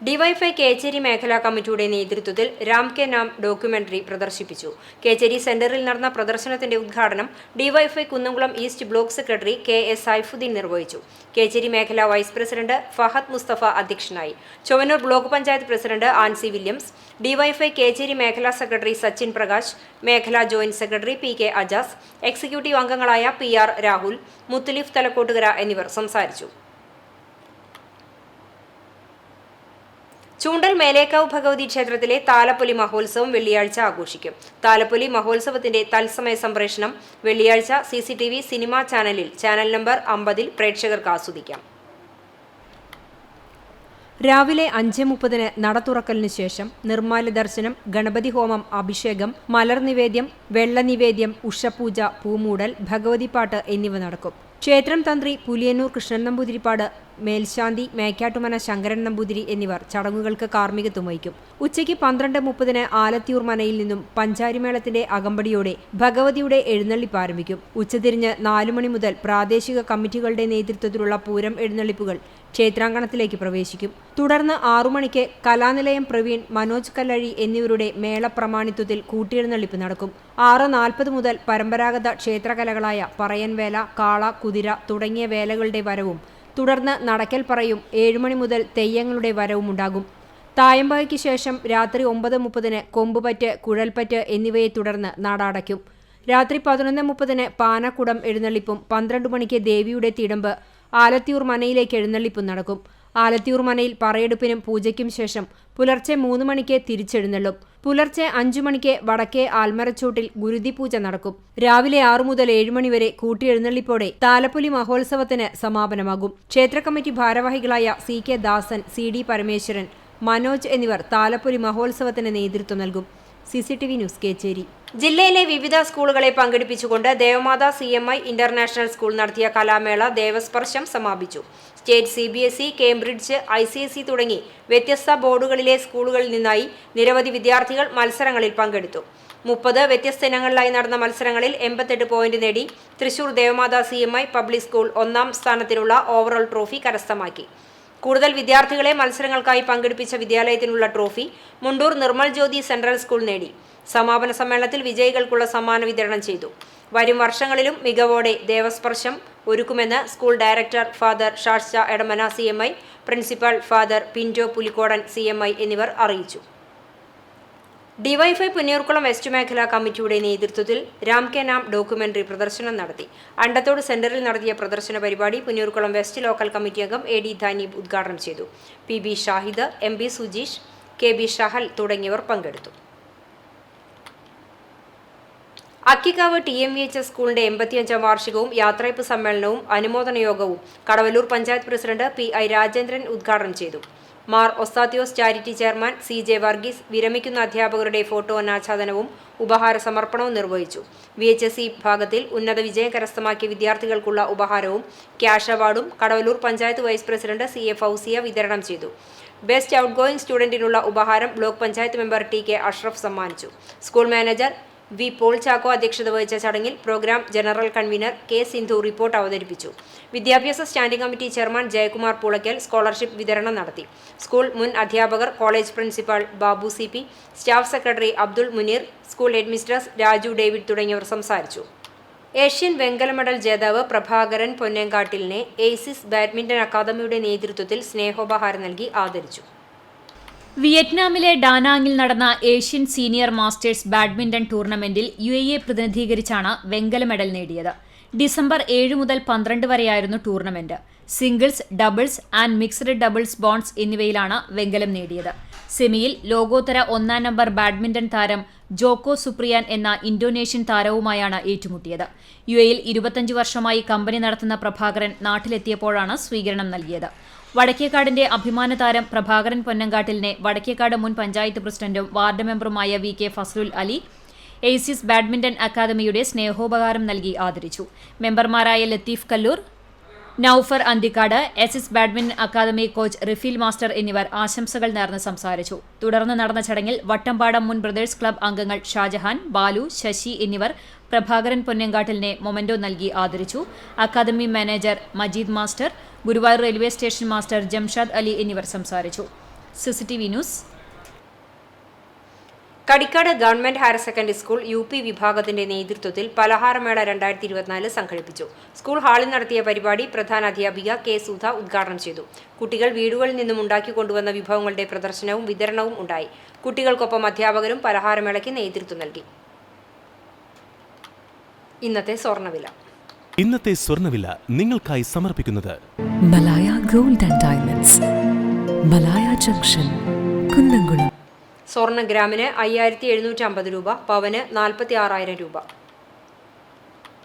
DYFI Kecheri മേഖലാ കമ്മിറ്റിയുടെ നേതൃത്വത്തിൽ രാം കെ നാം ഡോക്യുമെന്ററി പ്രദർശിപ്പിച്ചു. കേച്ചേരി സെന്ററിൽ നടന്ന പ്രദർശനത്തിന്റെ ഉദ്ഘാടനം DYFI Kunnamkulam east block secretary KS Saifuddeen നിർവഹിച്ചു. കേച്ചേരി മേഖലാ വൈസ് പ്രസിഡന്റ് ഫഹദ് മുസ്തഫ അധ്യക്ഷനായി. Chowwannur block panchayat president Ancy Williams, DYFI Kecheri മേഖലാ സെക്രട്ടറി സച്ചിൻ പ്രകാശ്, മേഖലാ joint secretary PK Ajas, executive അംഗങ്ങളായ PR രാഹുൽ, മുത്തലിഫ് തലക്കോട്ടുകര എന്നിവർ സംസാരിച്ചു. ചൂണ്ടൽ മേലേക്കാവ് ഭഗവതി ക്ഷേത്രത്തിലെ താലപ്പൊലി മഹോത്സവം വെള്ളിയാഴ്ച ആഘോഷിക്കും. താലപ്പൊലി മഹോത്സവത്തിന്റെ തത്സമയ സംപ്രേഷണം വെള്ളിയാഴ്ച CCTV സിനിമ ചാനലിൽ ചാനൽ നമ്പർ 50-ൽ പ്രേക്ഷകർക്ക് ആസ്വദിക്കാം. രാവിലെ 5:30 നട തുറക്കലിനു ശേഷം നിർമ്മാല്യ ദർശനം, ഗണപതി ഹോമം, അഭിഷേകം, മലർനിവേദ്യം, വെള്ളനിവേദ്യം, ഉഷപൂജ, പൂമൂടൽ, ഭഗവതിപ്പാട്ട് എന്നിവ നടക്കും. ക്ഷേത്രം തന്ത്രി പുലിയന്നൂർ കൃഷ്ണൻ നമ്പൂതിരിപ്പാട്, മേൽശാന്തി മേക്കാട്ടുമന ശങ്കരൻ നമ്പൂതിരി എന്നിവർ ചടങ്ങുകൾക്ക് കാർമ്മികത്വം വഹിക്കും. ഉച്ചയ്ക്ക് 12:30 ആലത്തിയൂർ മനയിൽ നിന്നും പഞ്ചാരിമേളത്തിന്റെ അകമ്പടിയോടെ ഭഗവതിയുടെ എഴുന്നള്ളിപ്പ് ആരംഭിക്കും. ഉച്ചതിരിഞ്ഞ് 4 മണി മുതൽ പ്രാദേശിക കമ്മിറ്റികളുടെ നേതൃത്വത്തിലുള്ള പൂരം എഴുന്നള്ളിപ്പുകൾ ക്ഷേത്രാങ്കണത്തിലേക്ക് പ്രവേശിക്കും. തുടർന്ന് 6 മണിക്ക് കലാനിലയം പ്രവീൺ, മനോജ് കല്ലഴി എന്നിവരുടെ മേള പ്രമാണിത്വത്തിൽ കൂട്ടിയെഴുന്നള്ളിപ്പ് നടക്കും. 6:40 മുതൽ പരമ്പരാഗത ക്ഷേത്രകലകളായ പറയൻവേല, കാള, കുതിര തുടങ്ങിയ വേലകളുടെ വരവും തുടർന്ന് നടക്കൽ പറയും 7 മണി മുതൽ തെയ്യങ്ങളുടെ വരവും ഉണ്ടാകും. തായമ്പായ്ക്ക് ശേഷം രാത്രി 9:30 കൊമ്പുപറ്റ്, കുഴൽപ്പറ്റ് എന്നിവയെ തുടർന്ന് നട അടയ്ക്കും. രാത്രി 11:30 പാനക്കുടം എഴുന്നള്ളിപ്പും 12 മണിക്ക് ദേവിയുടെ തിടമ്പ് ആലത്തിയൂർ മനയിലേക്ക് എഴുന്നള്ളിപ്പും നടക്കും. ആലത്തിയൂർ മനയിൽ പറയെടുപ്പിനും പൂജയ്ക്കും ശേഷം പുലർച്ചെ 3 മണിക്ക് തിരിച്ചെഴുന്നള്ളും. പുലർച്ചെ 5 മണിക്ക് വടക്കേ ആൽമരച്ചോട്ടിൽ ഗുരുതി പൂജ നടക്കും. രാവിലെ 6 മുതൽ 7 മണി വരെ കൂട്ടിയെഴുന്നള്ളിപ്പോടെ താലപ്പൊലി മഹോത്സവത്തിന് സമാപനമാകും. ക്ഷേത്ര കമ്മിറ്റി ഭാരവാഹികളായ CK ദാസൻ, CD പരമേശ്വരൻ, മനോജ് എന്നിവർ താലപ്പൊലി മഹോത്സവത്തിന് നേതൃത്വം നൽകും. CCTV news Kechery. ജില്ലയിലെ വിവിധ സ്കൂളുകളെ പങ്കെടുപ്പിച്ചുകൊണ്ട് ദേവമാതാ CMI ഇന്റർനാഷണൽ സ്കൂൾ നടത്തിയ കലാമേള ദേവസ്പർശം സമാപിച്ചു. സ്റ്റേറ്റ് CBSE, കേംബ്രിഡ്ജ്, ICSE തുടങ്ങി വ്യത്യസ്ത ബോർഡുകളിലെ സ്കൂളുകളിൽ നിന്നായി നിരവധി വിദ്യാർത്ഥികൾ മത്സരങ്ങളിൽ പങ്കെടുത്തു. 30 വ്യത്യസ്ത ഇനങ്ങളിലായി നടന്ന മത്സരങ്ങളിൽ 88 പോയിന്റ് നേടി Thrissur Devamatha CMI public school 1ാം സ്ഥാനത്തിനുള്ള ഓവറോൾ ട്രോഫി കരസ്ഥമാക്കി. കൂടുതൽ വിദ്യാർത്ഥികളെ മത്സരങ്ങൾക്കായി പങ്കെടുപ്പിച്ച വിദ്യാലയത്തിനുള്ള trophy Mundur Nirmal Jyothi central school നേടി. സമാപന സമ്മേളനത്തിൽ വിജയികൾക്കുള്ള സമ്മാന വിതരണം ചെയ്തു. വരും വർഷങ്ങളിലും മികവോടെ ദേവസ്പർശം ഒരുക്കുമെന്ന് school director father Sharsha Edamana CMI, principal father Pinto Pulikkodan CMI എന്നിവർ അറിയിച്ചു. ഡിവൈഎഫ്ഐ പുന്നയൂർക്കുളം വെസ്റ്റ് മേഖലാ കമ്മിറ്റിയുടെ നേതൃത്വത്തിൽ രാം കെ നാം ഡോക്യുമെന്ററി പ്രദർശനം നടത്തി. അണ്ടത്തോട് സെന്ററിൽ നടത്തിയ പ്രദർശന പരിപാടി പുന്നയൂർക്കുളം വെസ്റ്റ് ലോക്കൽ കമ്മിറ്റി അംഗം AD ധാനീബ് ഉദ്ഘാടനം ചെയ്തു. PB Shahid, MB Sujeesh, KB Shahal തുടങ്ങിയവർ പങ്കെടുത്തു. അക്കിക്കാവ് TMVHS സ്കൂളിന്റെ 85ാം വാർഷികവും യാത്രയപ്പ് സമ്മേളനവും അനുമോദന യോഗവും കടവല്ലൂർ പഞ്ചായത്ത് പ്രസിഡന്റ് PI രാജേന്ദ്രൻ ഉദ്ഘാടനം ചെയ്തു. Mar Osthathios charity chairman CJ Varghese വിരമിക്കുന്ന അധ്യാപകരുടെ ഫോട്ടോ അനാച്ഛാദനവും ഉപഹാര സമർപ്പണവും നിർവഹിച്ചു. VHSE വിഭാഗത്തിൽ ഉന്നത വിജയം കരസ്ഥമാക്കിയ വിദ്യാർത്ഥികൾക്കുള്ള ഉപഹാരവും ക്യാഷ് അവാർഡും Kadavallur panchayat vice president CA Fousiya വിതരണം ചെയ്തു. ബെസ്റ്റ് ഔട്ട്ഗോയിങ് സ്റ്റുഡന്റിനുള്ള ഉപഹാരം block panchayat member TK Ashraf സമ്മാനിച്ചു. School manager V Paul Chacko അധ്യക്ഷത വഹിച്ച ചടങ്ങിൽ program general convener K Sindhu report അവതരിപ്പിച്ചു. വിദ്യാഭ്യാസ standing committee chairman Jayakumar Pulaykkal scholarship വിതരണം നടത്തി. സ്കൂൾ മുൻ അധ്യാപകർ, college principal Babu CP, staff secretary Abdul Muneer, school headmistress Raju David തുടങ്ങിയവർ സംസാരിച്ചു. ഏഷ്യൻ വെങ്കല മെഡൽ ജേതാവ് പ്രഭാകരൻ പൊന്നേങ്കാട്ടിലിനെ ACIS ബാഡ്മിന്റൺ അക്കാദമിയുടെ നേതൃത്വത്തിൽ സ്നേഹോപഹാരം നൽകി ആദരിച്ചു. വിയറ്റ്നാമിലെ ഡാനാങ്ങിൽ നടന്ന ഏഷ്യൻ സീനിയർ മാസ്റ്റേഴ്സ് ബാഡ്മിന്റൺ ടൂർണമെന്റിൽ UAE പ്രതിനിധീകരിച്ചാണ് വെങ്കല മെഡൽ നേടിയത്. ഡിസംബർ 7 മുതൽ 12 വരെയായിരുന്നു tournament. Singles, doubles and mixed doubles ബോൺസ് എന്നിവയിലാണ് വെങ്കലം നേടിയത്. സെമിയിൽ ലോകോത്തര 1ാം നമ്പർ ബാഡ്മിന്റൺ താരം ജോക്കോ സുപ്രിയാൻ എന്ന ഇന്തോനേഷ്യൻ താരവുമായാണ് ഏറ്റുമുട്ടിയത്. UAEയിൽ 25 വർഷമായി കമ്പനി നടത്തുന്ന പ്രഭാകരൻ നാട്ടിലെത്തിയപ്പോഴാണ് സ്വീകരണം നൽകിയത്. വടക്കേക്കാടിന്റെ അഭിമാന താരം പ്രഭാകരൻ പൊന്നങ്കാട്ടിലിനെ വടക്കേക്കാട് മുൻ പഞ്ചായത്ത് പ്രസിഡന്റും വാർഡ് മെമ്പറുമായ VK Fazlul Ali ACIS badminton അക്കാദമിയുടെ സ്നേഹോപഹാരം നൽകി ആദരിച്ചു. മെമ്പർമാരായ Latheef Kallur, Naufar Anthikkad, ACIS badminton academy coach Rifeel master എന്നിവർ ആശംസകൾ നേർന്ന് സംസാരിച്ചു. തുടർന്ന് നടന്ന ചടങ്ങിൽ വട്ടമ്പാടം മുൻ ബ്രദേഴ്സ് ക്ലബ് അംഗങ്ങൾ ഷാജഹാൻ, ബാലു, ശശി എന്നിവർ പ്രഭാകരൻ പൊന്നങ്കാട്ടിലിനെ മൊമെന്റോ നൽകി ആദരിച്ചു. Academy manager Majeed master, Guruvayur railway station master Jamshad Ali എന്നിവർ സംസാരിച്ചു. CCTV news. Kadikkad government higher secondary school UP വിഭാഗത്തിന്റെ നേതൃത്വത്തിൽ പലഹാരമേള 2024 സംഘടിപ്പിച്ചു. സ്കൂൾ ഹാളിൽ നടത്തിയ പരിപാടി പ്രധാന അധ്യാപിക K സുധ ഉദ്ഘാടനം ചെയ്തു. കുട്ടികൾ വീടുകളിൽ നിന്നും ഉണ്ടാക്കിക്കൊണ്ടുവന്ന വിഭവങ്ങളുടെ പ്രദർശനവും വിതരണവും ഉണ്ടായി. കുട്ടികൾക്കൊപ്പം അധ്യാപകരും പലഹാരമേളയ്ക്ക് നേതൃത്വം നൽകി. ഇന്നത്തെ സ്വർണ്ണവില നിങ്ങൾക്കായി സമർപ്പിക്കുന്നത് Malaya gold and diamonds, Malaya junction, Kunnamkulam. സ്വർണ്ണ ഗ്രാമിന് 5750 രൂപ, പവന് 46,000 രൂപ.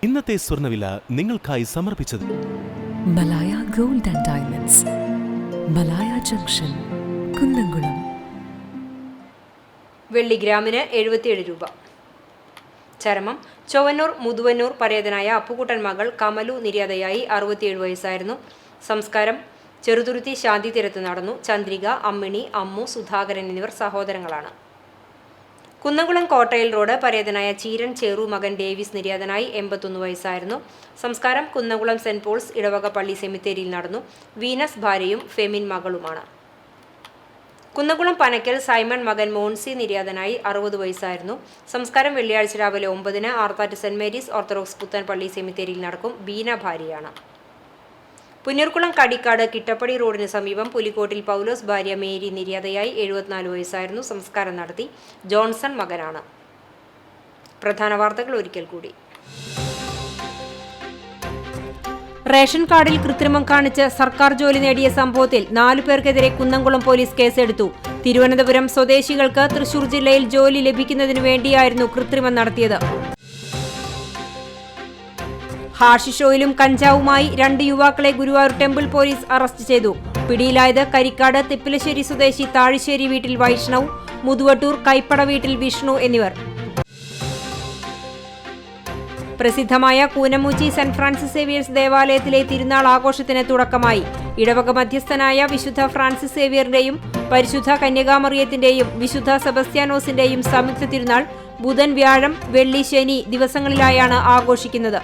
ഇന്നത്തെ സ്വർണ്ണവില നിങ്ങൾക്കായി സമർപ്പിച്ചത് Malaya gold and diamonds, Malaya junction, Kunnamkulam. വെള്ളി ഗ്രാമിന് 77 രൂപ. ചരമം ചൊവ്വന്നൂർ മുതുവന്നൂർ പരേതനായ അപ്പുകുട്ടൻ മകൾ കമലു നിര്യാതയായി 67 വയസ്സായിരുന്നു. സംസ്കാരം ചെറുതുരുത്തി ശാന്തി തീരത്ത് നടന്നു. ചന്ദ്രിക, അമ്മിണി, അമ്മു, സുധാകരൻ എന്നിവർ സഹോദരങ്ങളാണ്. കുന്നംകുളം കോട്ടയിൽ റോഡ് പരേതനായ ചീരൻ ചേറു മകൻ ഡേവിസ് നിര്യാതനായി 81 വയസ്സായിരുന്നു. സംസ്കാരം കുന്നംകുളം സെന്റ് പോൾസ് ഇടവക പള്ളി സെമിത്തേരിയിൽ നടന്നു. വീനസ് ഭാര്യയും ഫെമിൻ മകളുമാണ്. കുന്നംകുളം പനക്കൽ സൈമൺ മകൻ മോൺസി നിര്യാതനായി 60 വയസ്സായിരുന്നു. സംസ്കാരം വെള്ളിയാഴ്ച രാവിലെ 9-ന് ആർത്താറ്റ് സെന്റ് മേരീസ് ഓർത്തഡോക്സ് പുത്തൻ പള്ളി സെമിത്തേരിയിൽ നടക്കും. ബീന ഭാര്യയാണ്. പുന്നൂർക്കുളം കടിക്കാട് കിട്ടപ്പടി റോഡിന് സമീപം പുലിക്കോട്ടിൽ പൗലോസ് ഭാര്യ മേരി നിര്യാതയായി 74 വയസ്സായിരുന്നു. സംസ്കാരം നടത്തി. ജോൺസൺ മകനാണ്. പ്രധാന വാർത്തകൾ ഒരിക്കൽ കൂടി. റേഷൻ കാർഡിൽ കൃത്രിമം കാണിച്ച് സർക്കാർ ജോലി നേടിയ സംഭവത്തിൽ 4 പേർക്കെതിരെ കുന്നംകുളം പോലീസ് കേസെടുത്തു. തിരുവനന്തപുരം സ്വദേശികൾക്ക് തൃശൂർ ജില്ലയിൽ ജോലി ലഭിക്കുന്നതിനു വേണ്ടിയായിരുന്നു കൃത്രിമം നടത്തിയത്. ഹാഷിഷോയിലും കഞ്ചാവുമായി 2 യുവാക്കളെ ഗുരുവായൂർ ടെമ്പിൾ പോലീസ് അറസ്റ്റ് ചെയ്തു. പിടിയിലായത് കരിക്കാട് തിപ്പിലശ്ശേരി സ്വദേശി താഴിശ്ശേരി വീട്ടിൽ വൈഷ്ണവ്, മുതുവട്ടൂർ കൈപ്പട വീട്ടിൽ വിഷ്ണു എന്നിവർ. പ്രസിദ്ധമായ കൂനമുച്ചി സെന്റ് ഫ്രാൻസിസ് സേവിയേഴ്സ് ദേവാലയത്തിലെ തിരുനാൾ ആഘോഷത്തിന് തുടക്കമായി. ഇടവക മധ്യസ്ഥനായ വിശുദ്ധ ഫ്രാൻസിസ് സേവിയറിന്റെയും പരിശുദ്ധ കന്യകാമറിയത്തിന്റെയും വിശുദ്ധ സെബസ്ത്യാനോസിന്റെയും സംയുക്ത തിരുനാൾ ബുധൻ, വ്യാഴം, വെള്ളി, ശനി ദിവസങ്ങളിലായാണ് ആഘോഷിക്കുന്നത്.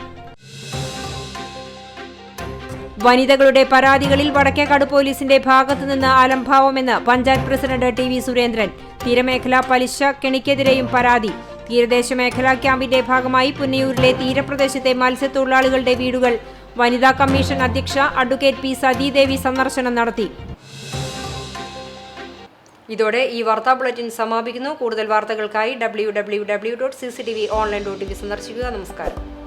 വനിതകളുടെ പരാതികളിൽ വടക്കേക്കാട് പോലീസിന്റെ ഭാഗത്തുനിന്ന് അലംഭാവമെന്ന് പഞ്ചായത്ത് പ്രസിഡന്റ് ടി.വി. സുരേന്ദ്രൻ. തീരമേഖല പലിശ കെണിക്കെതിരെയും പരാതി. തീരദേശ മേഖലാ ക്യാമ്പിന്റെ ഭാഗമായി പുന്നയൂരിലെ തീരപ്രദേശത്തെ മത്സ്യത്തൊഴിലാളികളുടെ വീടുകൾ വനിതാ കമ്മീഷൻ അധ്യക്ഷ അഡ്വക്കേറ്റ് പി. സതീദേവി സന്ദർശനം നടത്തി. ഇതോടെ ഈ വാർത്താ ബുള്ളറ്റിൻ സമാപിക്കുന്നു. കൂടുതൽ വാർത്തകൾക്കായി www.cctvonline.tv സന്ദർശിക്കുക. നമസ്കാരം.